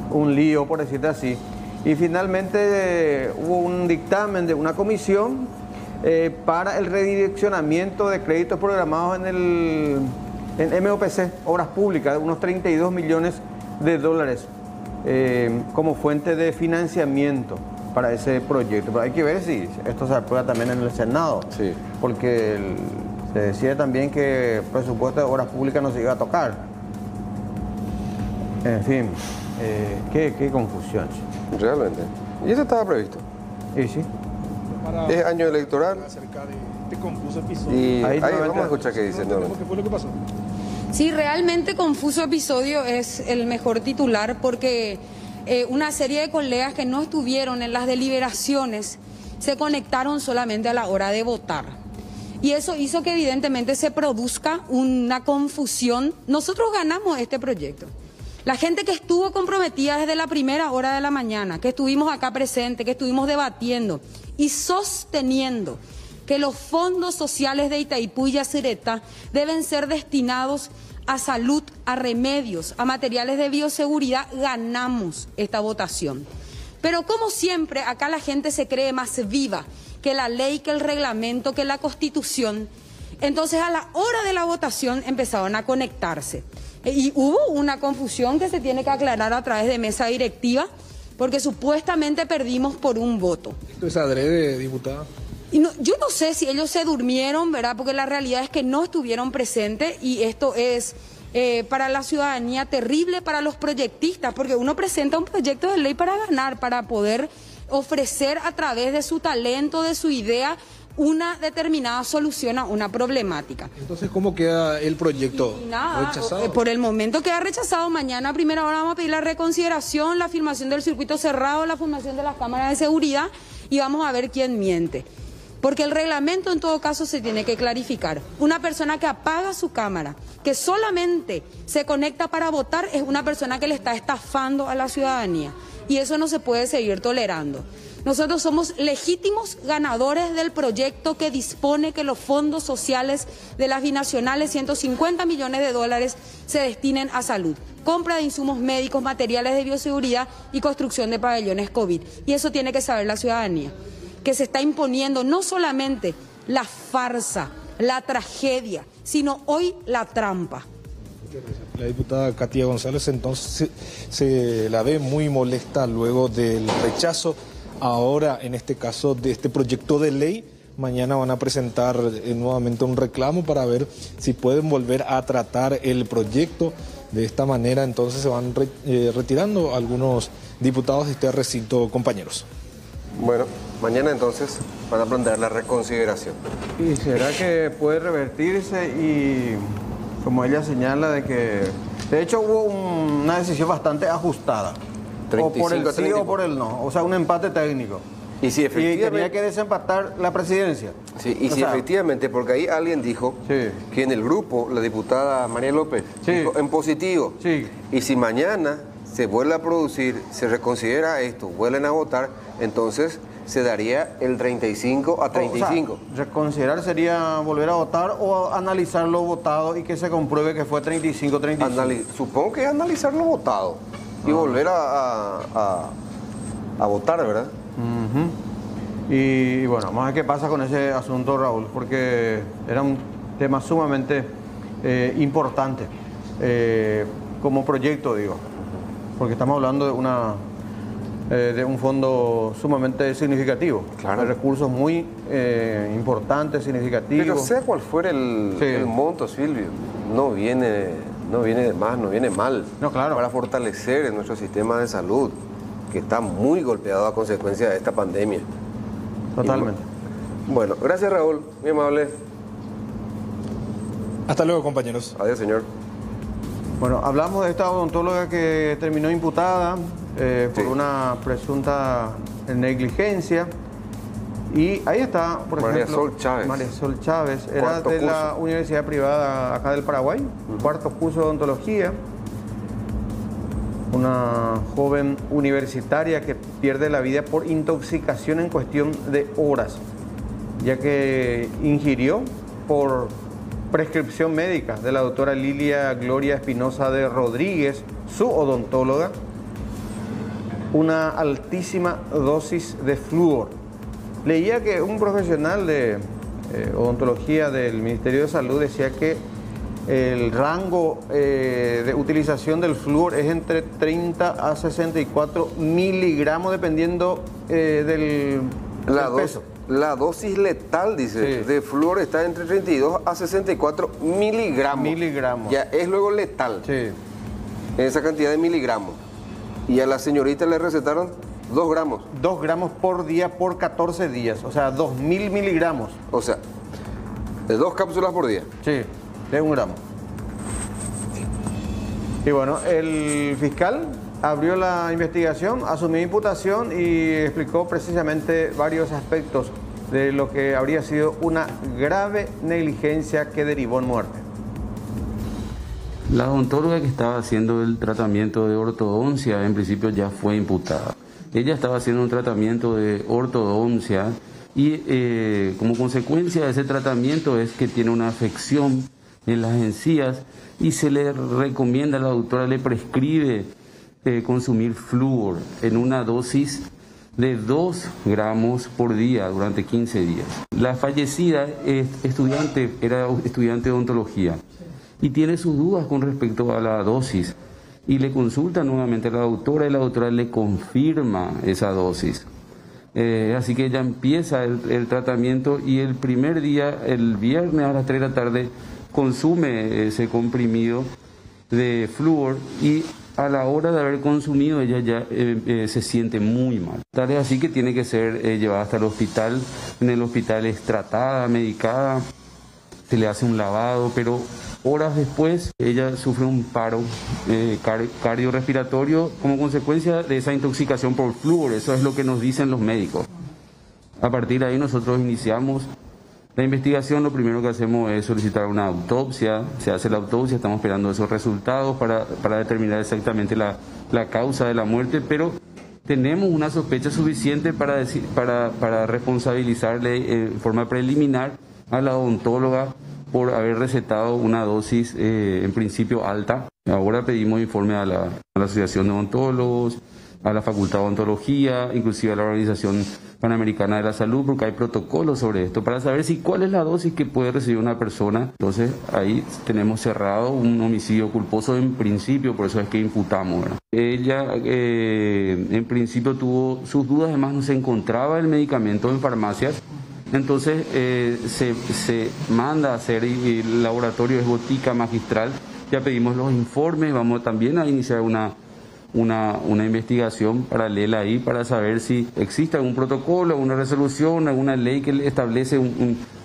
un lío, por decirte así. Y finalmente hubo un dictamen de una comisión para el redireccionamiento de créditos programados en MOPC, Obras Públicas, unos 32 millones de dólares como fuente de financiamiento para ese proyecto. Pero hay que ver si esto se aprueba también en el Senado, porque se decía también que el presupuesto de Obras Públicas no se iba a tocar. En fin, qué confusión. Realmente. ¿Y eso estaba previsto? Sí, sí. Es año electoral. Acerca de este confuso episodio. Y ahí vamos a escuchar qué dice. ¿Qué fue lo que pasó? Sí, realmente confuso episodio es el mejor titular porque una serie de colegas que no estuvieron en las deliberaciones se conectaron solamente a la hora de votar. Y eso hizo que evidentemente se produzca una confusión. Nosotros ganamos este proyecto. La gente que estuvo comprometida desde la primera hora de la mañana, que estuvimos acá presentes, que estuvimos debatiendo y sosteniendo que los fondos sociales de Itaipú y Yacyretá deben ser destinados a salud, a remedios, a materiales de bioseguridad, ganamos esta votación. Pero como siempre, acá la gente se cree más viva que la ley, que el reglamento, que la Constitución. Entonces a la hora de la votación empezaron a conectarse. Y hubo una confusión que se tiene que aclarar a través de mesa directiva, porque supuestamente perdimos por un voto. ¿Esto es adrede, diputada? Y no, yo no sé si ellos se durmieron, ¿verdad? Porque la realidad es que no estuvieron presentes y esto es para la ciudadanía terrible, para los proyectistas, porque uno presenta un proyecto de ley para ganar, para poder ofrecer a través de su talento, de su idea, una determinada solución a una problemática. Entonces, ¿cómo queda el proyecto? Nada, ¿rechazado? Por el momento queda rechazado. Mañana a primera hora vamos a pedir la reconsideración, la filmación del circuito cerrado, la formación de las cámaras de seguridad y vamos a ver quién miente. Porque el reglamento en todo caso se tiene que clarificar. Una persona que apaga su cámara, que solamente se conecta para votar, es una persona que le está estafando a la ciudadanía. Y eso no se puede seguir tolerando. Nosotros somos legítimos ganadores del proyecto que dispone que los fondos sociales de las binacionales, 150 millones de dólares, se destinen a salud, compra de insumos médicos, materiales de bioseguridad y construcción de pabellones COVID. Y eso tiene que saber la ciudadanía, que se está imponiendo no solamente la farsa, la tragedia, sino hoy la trampa. La diputada Katia González entonces se la ve muy molesta luego del rechazo. Ahora, en este caso, de este proyecto de ley, mañana van a presentar nuevamente un reclamo para ver si pueden volver a tratar el proyecto. De esta manera, entonces, se van retirando algunos diputados de este recinto, compañeros. Bueno, mañana entonces van a plantear la reconsideración. ¿Y será que puede revertirse? Y como ella señala de que, de hecho, hubo una decisión bastante ajustada. O por el sí o por el no, o sea, un empate técnico. Y si efectivamente... Y tenía que desempatar la presidencia. Sí, y si efectivamente, porque ahí alguien dijo que en el grupo, la diputada María López, dijo en positivo. Y si mañana se vuelve a producir, se reconsidera esto, vuelven a votar, entonces se daría el 35 a 35. O sea, reconsiderar sería volver a votar o analizar lo votado y que se compruebe que fue 35-35. Supongo que es analizar lo votado. Y volver a votar, ¿verdad? Y bueno, vamos a ver qué pasa con ese asunto, Raúl, porque era un tema sumamente importante como proyecto, digo, porque estamos hablando de un fondo sumamente significativo, de recursos muy importantes, significativos. Pero sea cual fuera el monto, Silvio, no viene no viene de más, no viene mal. No, claro. Para fortalecer nuestro sistema de salud, que está muy golpeado a consecuencia de esta pandemia. Totalmente. Bueno, gracias Raúl, muy amable. Hasta luego, compañeros. Adiós, señor. Bueno, hablamos de esta odontóloga que terminó imputada por una presunta negligencia. Y ahí está, por ejemplo, María Sol Chávez, era de la universidad privada acá del Paraguay, cuarto curso de odontología. Una joven universitaria que pierde la vida por intoxicación en cuestión de horas, ya que ingirió por prescripción médica de la doctora Lilia Gloria Espinosa de Rodríguez, su odontóloga, una altísima dosis de flúor. Leía que un profesional de odontología del Ministerio de Salud decía que el rango de utilización del flúor es entre 30 a 64 miligramos dependiendo del peso. La dosis letal, dice, de flúor está entre 32 a 64 miligramos. Ya es luego letal. Sí. Esa cantidad de miligramos. Y a la señorita le recetaron 2 gramos. 2 gramos por día por 14 días, o sea, 2000 miligramos. O sea, de 2 cápsulas por día. Sí, de 1 gramo. Y bueno, el fiscal abrió la investigación, asumió imputación y explicó precisamente varios aspectos de lo que habría sido una grave negligencia que derivó en muerte. La odontóloga que estaba haciendo el tratamiento de ortodoncia en principio ya fue imputada. Ella estaba haciendo un tratamiento de ortodoncia y como consecuencia de ese tratamiento es que tiene una afección en las encías y se le recomienda, la doctora le prescribe consumir flúor en una dosis de 2 gramos por día durante 15 días. La fallecida era estudiante de odontología y tiene sus dudas con respecto a la dosis y le consulta nuevamente a la doctora y la doctora le confirma esa dosis. Así que ella empieza el tratamiento y el primer día, el viernes a las 3 de la tarde, consume ese comprimido de flúor y a la hora de haber consumido ella ya se siente muy mal. Tal es así que tiene que ser llevada hasta el hospital. En el hospital es tratada, medicada, se le hace un lavado, pero horas después ella sufre un paro cardiorrespiratorio como consecuencia de esa intoxicación por flúor. Eso es lo que nos dicen los médicos. A partir de ahí nosotros iniciamos la investigación. Lo primero que hacemos es solicitar una autopsia, se hace la autopsia, estamos esperando esos resultados para determinar exactamente la causa de la muerte, pero tenemos una sospecha suficiente para responsabilizarle en forma preliminar a la odontóloga por haber recetado una dosis en principio alta. Ahora pedimos informe a la Asociación de Odontólogos, a la Facultad de Odontología, inclusive a la Organización Panamericana de la Salud, porque hay protocolos sobre esto, para saber cuál es la dosis que puede recibir una persona. Entonces ahí tenemos cerrado un homicidio culposo en principio, por eso es que imputamos, ¿verdad? Ella en principio tuvo sus dudas, además no se encontraba el medicamento en farmacias, entonces se manda a hacer, y el laboratorio es Botica Magistral, ya pedimos los informes, vamos también a iniciar una investigación paralela ahí para saber si existe algún protocolo, alguna resolución, alguna ley que establece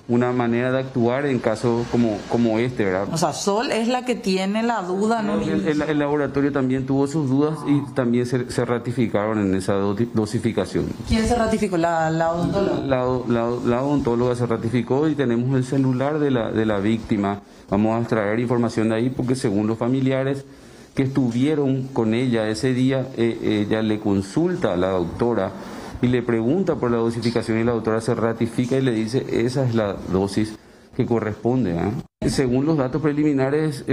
una manera de actuar en casos como este, ¿verdad? O sea, Sol es la que tiene la duda, ¿no? El laboratorio también tuvo sus dudas y también se ratificaron en esa dosificación. ¿Quién se ratificó? ¿La odontóloga? La odontóloga se ratificó y tenemos el celular de la víctima. Vamos a extraer información de ahí porque según los familiares que estuvieron con ella ese día, ella le consulta a la doctora y le pregunta por la dosificación y la doctora se ratifica y le dice esa es la dosis que corresponde, ¿eh? Según los datos preliminares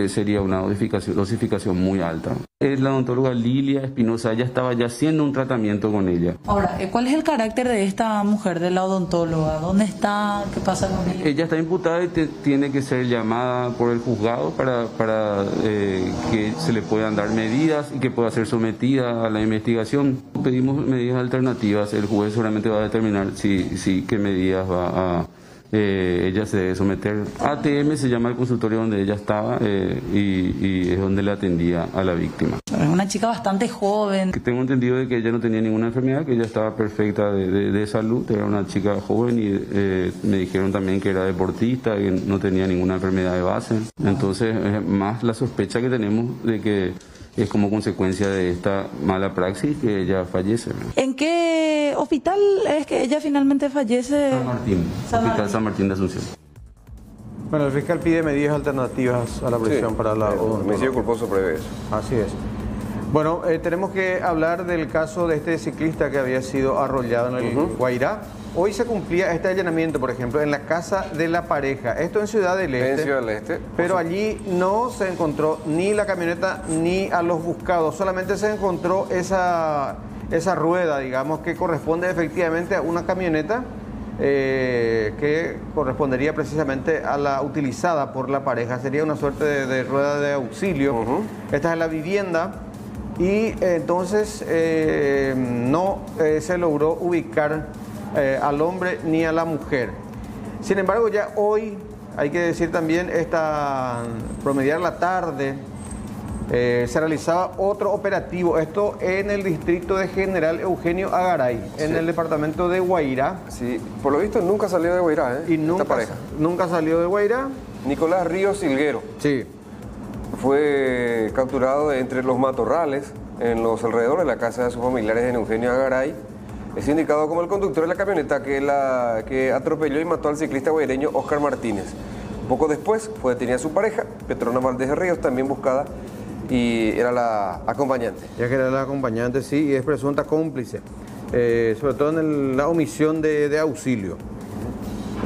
sería una dosificación muy alta. La odontóloga Lilia Espinosa ya estaba haciendo un tratamiento con ella. Ahora, ¿cuál es el carácter de esta mujer, de la odontóloga? ¿Dónde está? ¿Qué pasa con ella? Ella está imputada y tiene que ser llamada por el juzgado para que se le puedan dar medidas y que pueda ser sometida a la investigación. Pedimos medidas alternativas, el juez seguramente va a determinar qué medidas va ella se debe someter. ATM se llama el consultorio donde ella estaba y es donde le atendía a la víctima. Es una chica bastante joven. Que tengo entendido de que ella no tenía ninguna enfermedad, que ella estaba perfecta de salud, era una chica joven y me dijeron también que era deportista y no tenía ninguna enfermedad de base. Entonces es más la sospecha que tenemos de que es como consecuencia de esta mala praxis que ella fallece. ¿En qué hospital es que ella finalmente fallece? San Martín, Hospital San Martín de Asunción. Bueno, el fiscal pide medidas alternativas a la prisión para la homicidio culposo prevé eso. Así es. Bueno, tenemos que hablar del caso de este ciclista que había sido arrollado en el Guairá. Hoy se cumplía este allanamiento, por ejemplo, en la casa de la pareja. Esto en Ciudad del Este. En Ciudad del Este. Pero allí no se encontró ni la camioneta ni a los buscados. Solamente se encontró esa rueda, digamos, que corresponde efectivamente a una camioneta que correspondería precisamente a la utilizada por la pareja. Sería una suerte de rueda de auxilio. Esta es la vivienda. Y entonces no se logró ubicar al hombre ni a la mujer. Sin embargo, ya hoy, hay que decir también, promediar la tarde, se realizaba otro operativo, esto en el distrito de General Eugenio Agaray, en el departamento de Guairá. Sí, por lo visto nunca salió de Guairá, Y nunca salió de Guairá. Nicolás Ríos Silguero. Sí. Fue capturado entre los matorrales, en los alrededores de la casa de sus familiares en Eugenio Agaray. Es indicado como el conductor de la camioneta que atropelló y mató al ciclista guaireño Oscar Martínez. Poco después fue detenida su pareja, Petrona Valdés de Ríos, también buscada, y era la acompañante. Ya que era la acompañante, sí, y es presunta cómplice, sobre todo en la omisión de auxilio.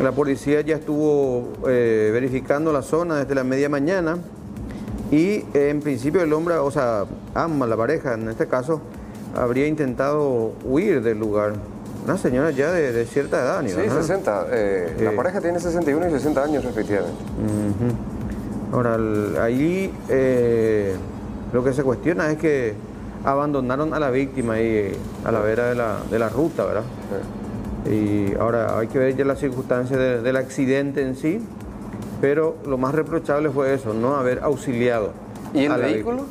La policía ya estuvo verificando la zona desde la media mañana y en principio el hombre, o sea, ambas, la pareja en este caso, habría intentado huir del lugar. Una señora ya de cierta edad, ¿no? Sí, 60. La pareja tiene 61 y 60 años respectivamente. Ahora, ahí lo que se cuestiona es que abandonaron a la víctima ahí a la vera de la ruta, ¿verdad? Y ahora hay que ver ya las circunstancias del accidente en sí, pero lo más reprochable fue eso, no haber auxiliado. ¿Y el vehículo?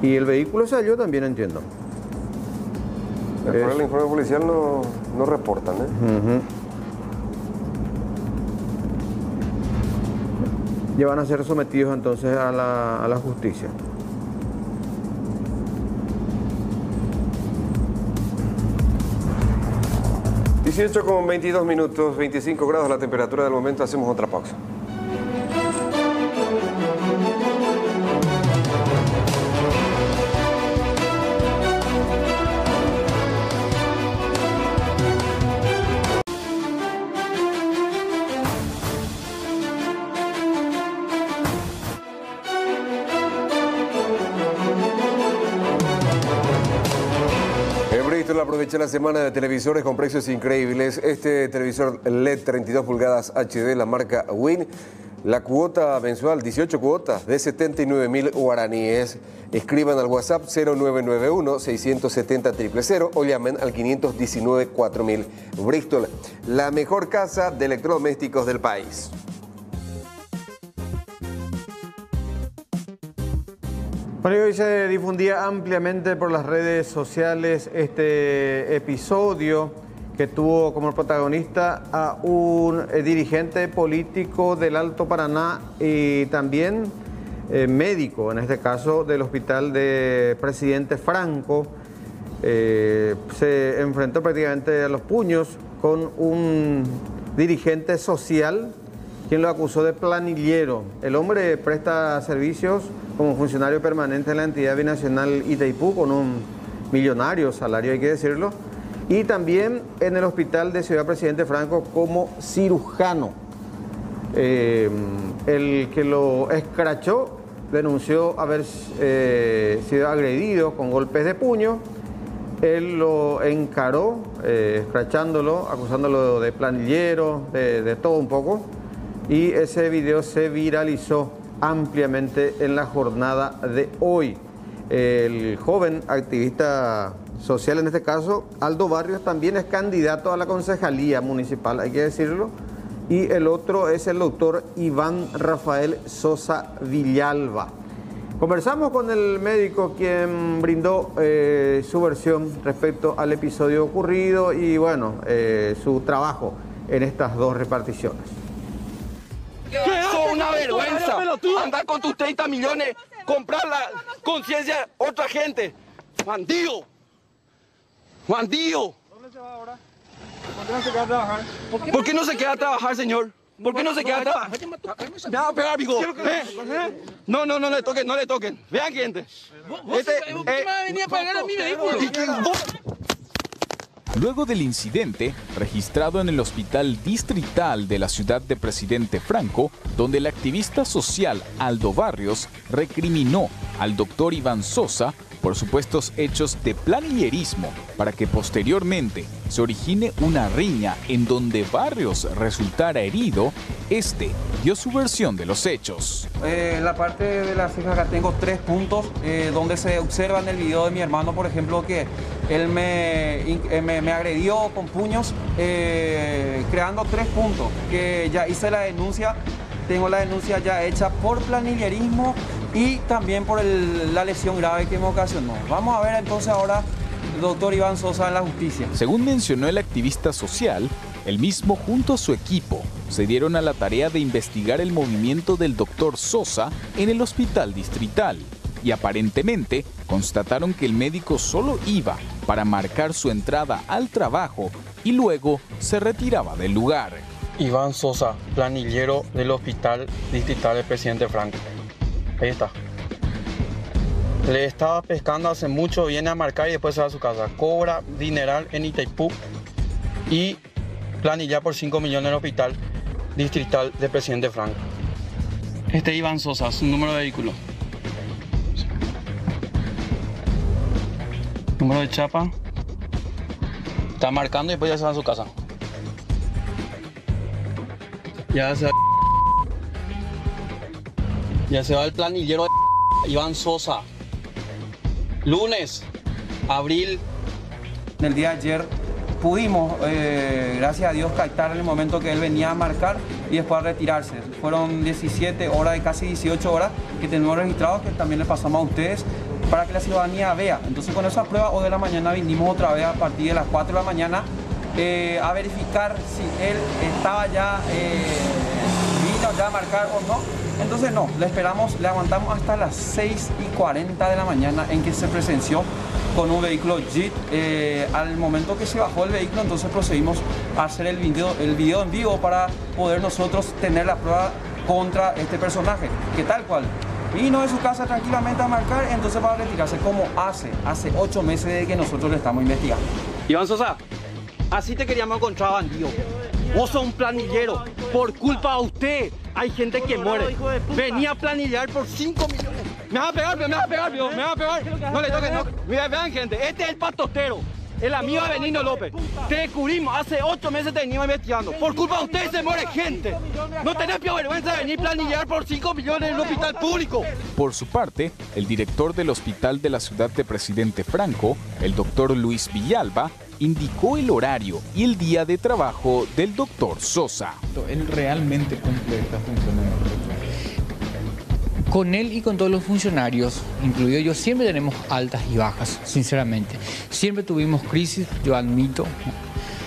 Y el vehículo se halló también, entiendo. Después el informe policial no reportan, Ya van a ser sometidos entonces a la justicia. con 22 minutos, 25 grados la temperatura del momento. Hacemos otra pausa. Aprovecha la semana de televisores con precios increíbles. Este televisor LED 32 pulgadas HD, la marca Win, la cuota mensual, 18 cuotas de 79.000 guaraníes. Escriban al WhatsApp 0991-670-000 o llamen al 519-4000. Bristol, la mejor casa de electrodomésticos del país. Bueno, y hoy se difundía ampliamente por las redes sociales este episodio que tuvo como protagonista a un dirigente político del Alto Paraná y también médico, en este caso del Hospital de Presidente Franco. Se enfrentó prácticamente a los puños con un dirigente social quien lo acusó de planillero. El hombre presta servicios como funcionario permanente en la entidad binacional Itaipú con un millonario salario, hay que decirlo, y también en el hospital de Ciudad Presidente Franco como cirujano. El que lo escrachó denunció haber sido agredido con golpes de puño. Él lo encaró, escrachándolo, acusándolo de planillero, de todo un poco. Y ese video se viralizó ampliamente en la jornada de hoy. El joven activista social, en este caso, Aldo Barrios, también es candidato a la concejalía municipal, hay que decirlo, y el otro es el doctor Iván Rafael Sosa Villalba. Conversamos con el médico quien brindó su versión respecto al episodio ocurrido y bueno, su trabajo en estas dos reparticiones. Eso es una vergüenza. Andar con tus 30 millones, comprar la conciencia de otra gente. ¡Bandido! ¡Bandido! ¿Dónde se va ahora? ¿Por qué no se queda a trabajar? ¿Por qué no se queda a trabajar, señor? ¿Por qué no se queda a trabajar? Me va a pegar, amigo. No le toquen, no le toquen. Vean, gente. ¿Vos me vas a venir a pagar a mi vehículo? Luego del incidente, registrado en el Hospital Distrital de la ciudad de Presidente Franco, donde el activista social Aldo Barrios recriminó al doctor Iván Sosa por supuestos hechos de planillerismo para que posteriormente se origine una riña en donde Barrios resultara herido, dio su versión de los hechos. La parte de la ceja acá tengo 3 puntos donde se observa en el video de mi hermano, por ejemplo, que él me agredió con puños, creando 3 puntos, que ya hice la denuncia, tengo la denuncia ya hecha por planillerismo y también por la lesión grave que me ocasionó. Vamos a ver entonces ahora el doctor Iván Sosa en la justicia. Según mencionó el activista social, él mismo junto a su equipo se dieron a la tarea de investigar el movimiento del doctor Sosa en el hospital distrital y aparentemente constataron que el médico solo iba para marcar su entrada al trabajo y luego se retiraba del lugar. Iván Sosa, planillero del hospital distrital del Presidente Franco. Ahí está. Le estaba pescando hace mucho, viene a marcar y después se va a su casa. Cobra dineral en Itaipú y planilla por 5 millones en el hospital distrital del Presidente Franco. Iván Sosa, su número de vehículo. Número de chapa. Está marcando y después ya se va a su casa. Ya se va el planillero de Iván Sosa. Lunes, abril. En el día de ayer pudimos, gracias a Dios, captar en el momento que él venía a marcar y después a retirarse. Fueron 17 horas y casi 18 horas que tenemos registrados, que también le pasamos a ustedes para que la ciudadanía vea. Entonces con esa prueba hoy de la mañana vinimos otra vez a partir de las 4 de la mañana a verificar si él estaba ya, vino ya a marcar o no. Entonces no, le esperamos, le aguantamos hasta las 6:40 de la mañana en que se presenció con un vehículo Jeep. Al momento que se bajó el vehículo, entonces procedimos a hacer el video en vivo para poder nosotros tener la prueba contra este personaje, que tal cual vino de su casa tranquilamente a marcar, entonces va a retirarse como hace 8 meses de que nosotros le estamos investigando. Iván Sosa, así te queríamos encontrar, bandido. Vos sos un planillero. Por culpa de usted hay gente que muere. Venía a planillar por 5 millones. Me va a pegar, me va a pegar, me va a pegar. No le toquen, no. Vean, gente, este es el pastostero. El amigo de Benigno López. Te descubrimos, hace 8 meses te venimos investigando. Por culpa de usted se muere gente. No tenés peor vergüenza de venir a planillar por 5 millones en un hospital público. Por su parte, el director del hospital de la ciudad de Presidente Franco, el doctor Luis Villalba, indicó el horario y el día de trabajo del doctor Sosa. Él realmente cumple esta función. Con él y con todos los funcionarios, incluido yo, siempre tenemos altas y bajas, sinceramente. Siempre tuvimos crisis, yo admito.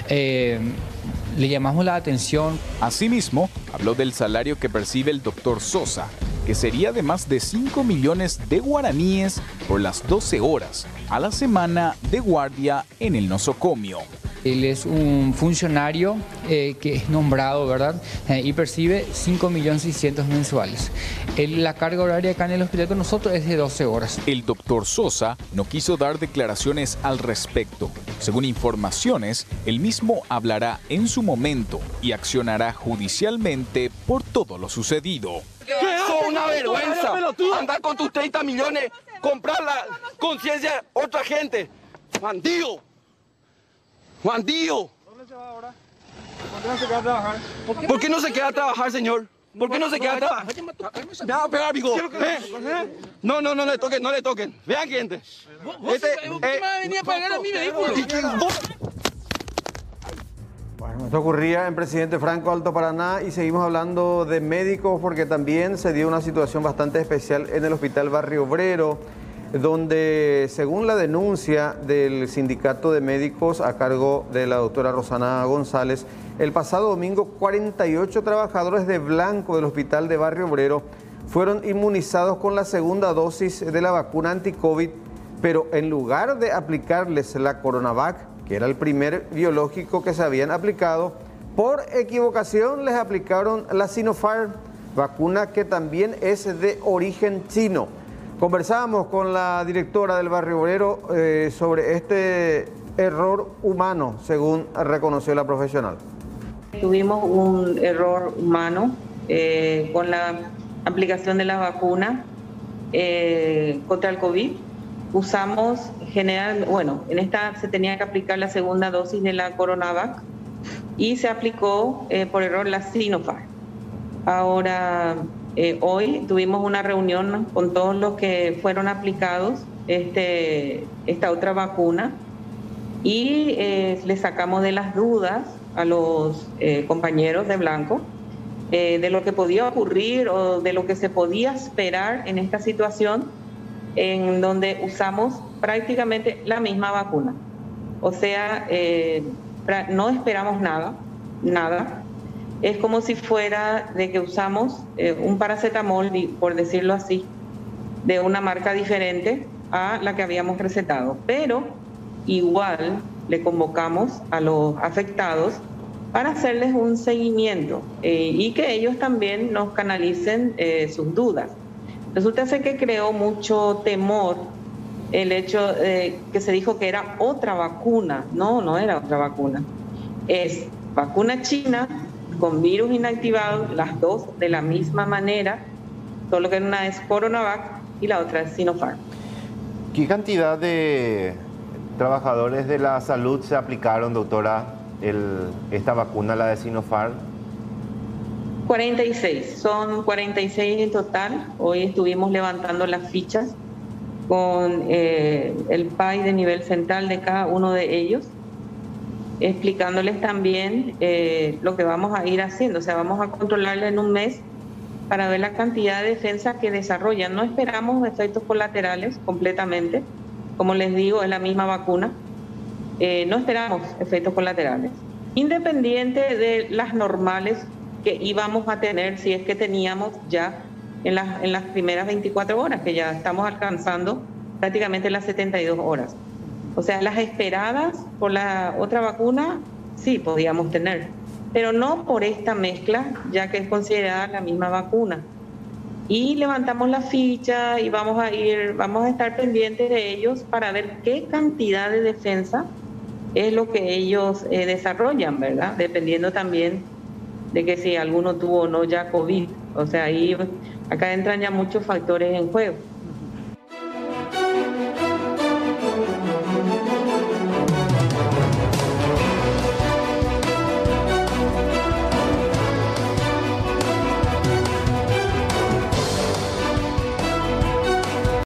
Le llamamos la atención. Asimismo, habló del salario que percibe el doctor Sosa, que sería de más de 5 millones de guaraníes por las 12 horas a la semana de guardia en el nosocomio. Él es un funcionario que es nombrado, ¿verdad? Y percibe 5.600.000 mensuales. La carga horaria acá en el hospital con nosotros es de 12 horas. El doctor Sosa no quiso dar declaraciones al respecto. Según informaciones, él mismo hablará en su momento y accionará judicialmente por todo lo sucedido. Eso es una vergüenza. Andar con tus 30 millones, comprar la conciencia de otra gente. ¡Bandido! ¡Bandido! ¿Dónde se va ahora? ¿Por qué no se queda a trabajar? ¿Por qué no se queda a trabajar, señor? ¿Por qué no se queda a trabajar? Me va a pegar, amigo. No le toquen, no le toquen. Vean, gente. ¿Vos me vas a venir a pagar a mi vehículo? Esto ocurría en Presidente Franco, Alto Paraná, y seguimos hablando de médicos porque también se dio una situación bastante especial en el Hospital Barrio Obrero, donde según la denuncia del sindicato de médicos a cargo de la doctora Rosana González, el pasado domingo 48 trabajadores de blanco del Hospital de Barrio Obrero fueron inmunizados con la segunda dosis de la vacuna anti-COVID, pero en lugar de aplicarles la Coronavac, que era el primer biológico que se habían aplicado, por equivocación les aplicaron la Sinopharm, vacuna que también es de origen chino. Conversábamos con la directora del Barrio Obrero sobre este error humano, según reconoció la profesional. Tuvimos un error humano con la aplicación de la vacuna contra el COVID. Usamos en esta se tenía que aplicar la segunda dosis de la Coronavac y se aplicó por error la Sinopharm. Ahora, hoy tuvimos una reunión con todos los que fueron aplicados esta otra vacuna y le sacamos de las dudas a los compañeros de blanco de lo que podía ocurrir o de lo que se podía esperar en esta situación, en donde usamos prácticamente la misma vacuna. O sea, no esperamos nada. Es como si fuera de que usamos un paracetamol, por decirlo así, de una marca diferente a la que habíamos recetado. Pero igual le convocamos a los afectados para hacerles un seguimiento y que ellos también nos canalicen sus dudas. Resulta ser que creó mucho temor el hecho de que se dijo que era otra vacuna. No era otra vacuna. Es vacuna china con virus inactivado, las dos de la misma manera, solo que una es Coronavac y la otra es Sinopharm. ¿Qué cantidad de trabajadores de la salud se aplicaron, doctora, esta vacuna, la de Sinopharm? 46, son 46 en total. Hoy estuvimos levantando las fichas con el PAI de nivel central de cada uno de ellos, explicándoles también lo que vamos a ir haciendo. O sea, vamos a controlarla en un mes para ver la cantidad de defensa que desarrollan. No esperamos efectos colaterales completamente. Como les digo, es la misma vacuna. No esperamos efectos colaterales. Independiente de las normales que íbamos a tener, si es que teníamos ya en las primeras 24 horas, que ya estamos alcanzando prácticamente las 72 horas. O sea, las esperadas por la otra vacuna, sí podíamos tener, pero no por esta mezcla, ya que es considerada la misma vacuna. Y levantamos la ficha y vamos a estar pendientes de ellos para ver qué cantidad de defensa es lo que ellos desarrollan, ¿verdad? Dependiendo también de que si alguno tuvo o no ya COVID. O sea, acá entran ya muchos factores en juego.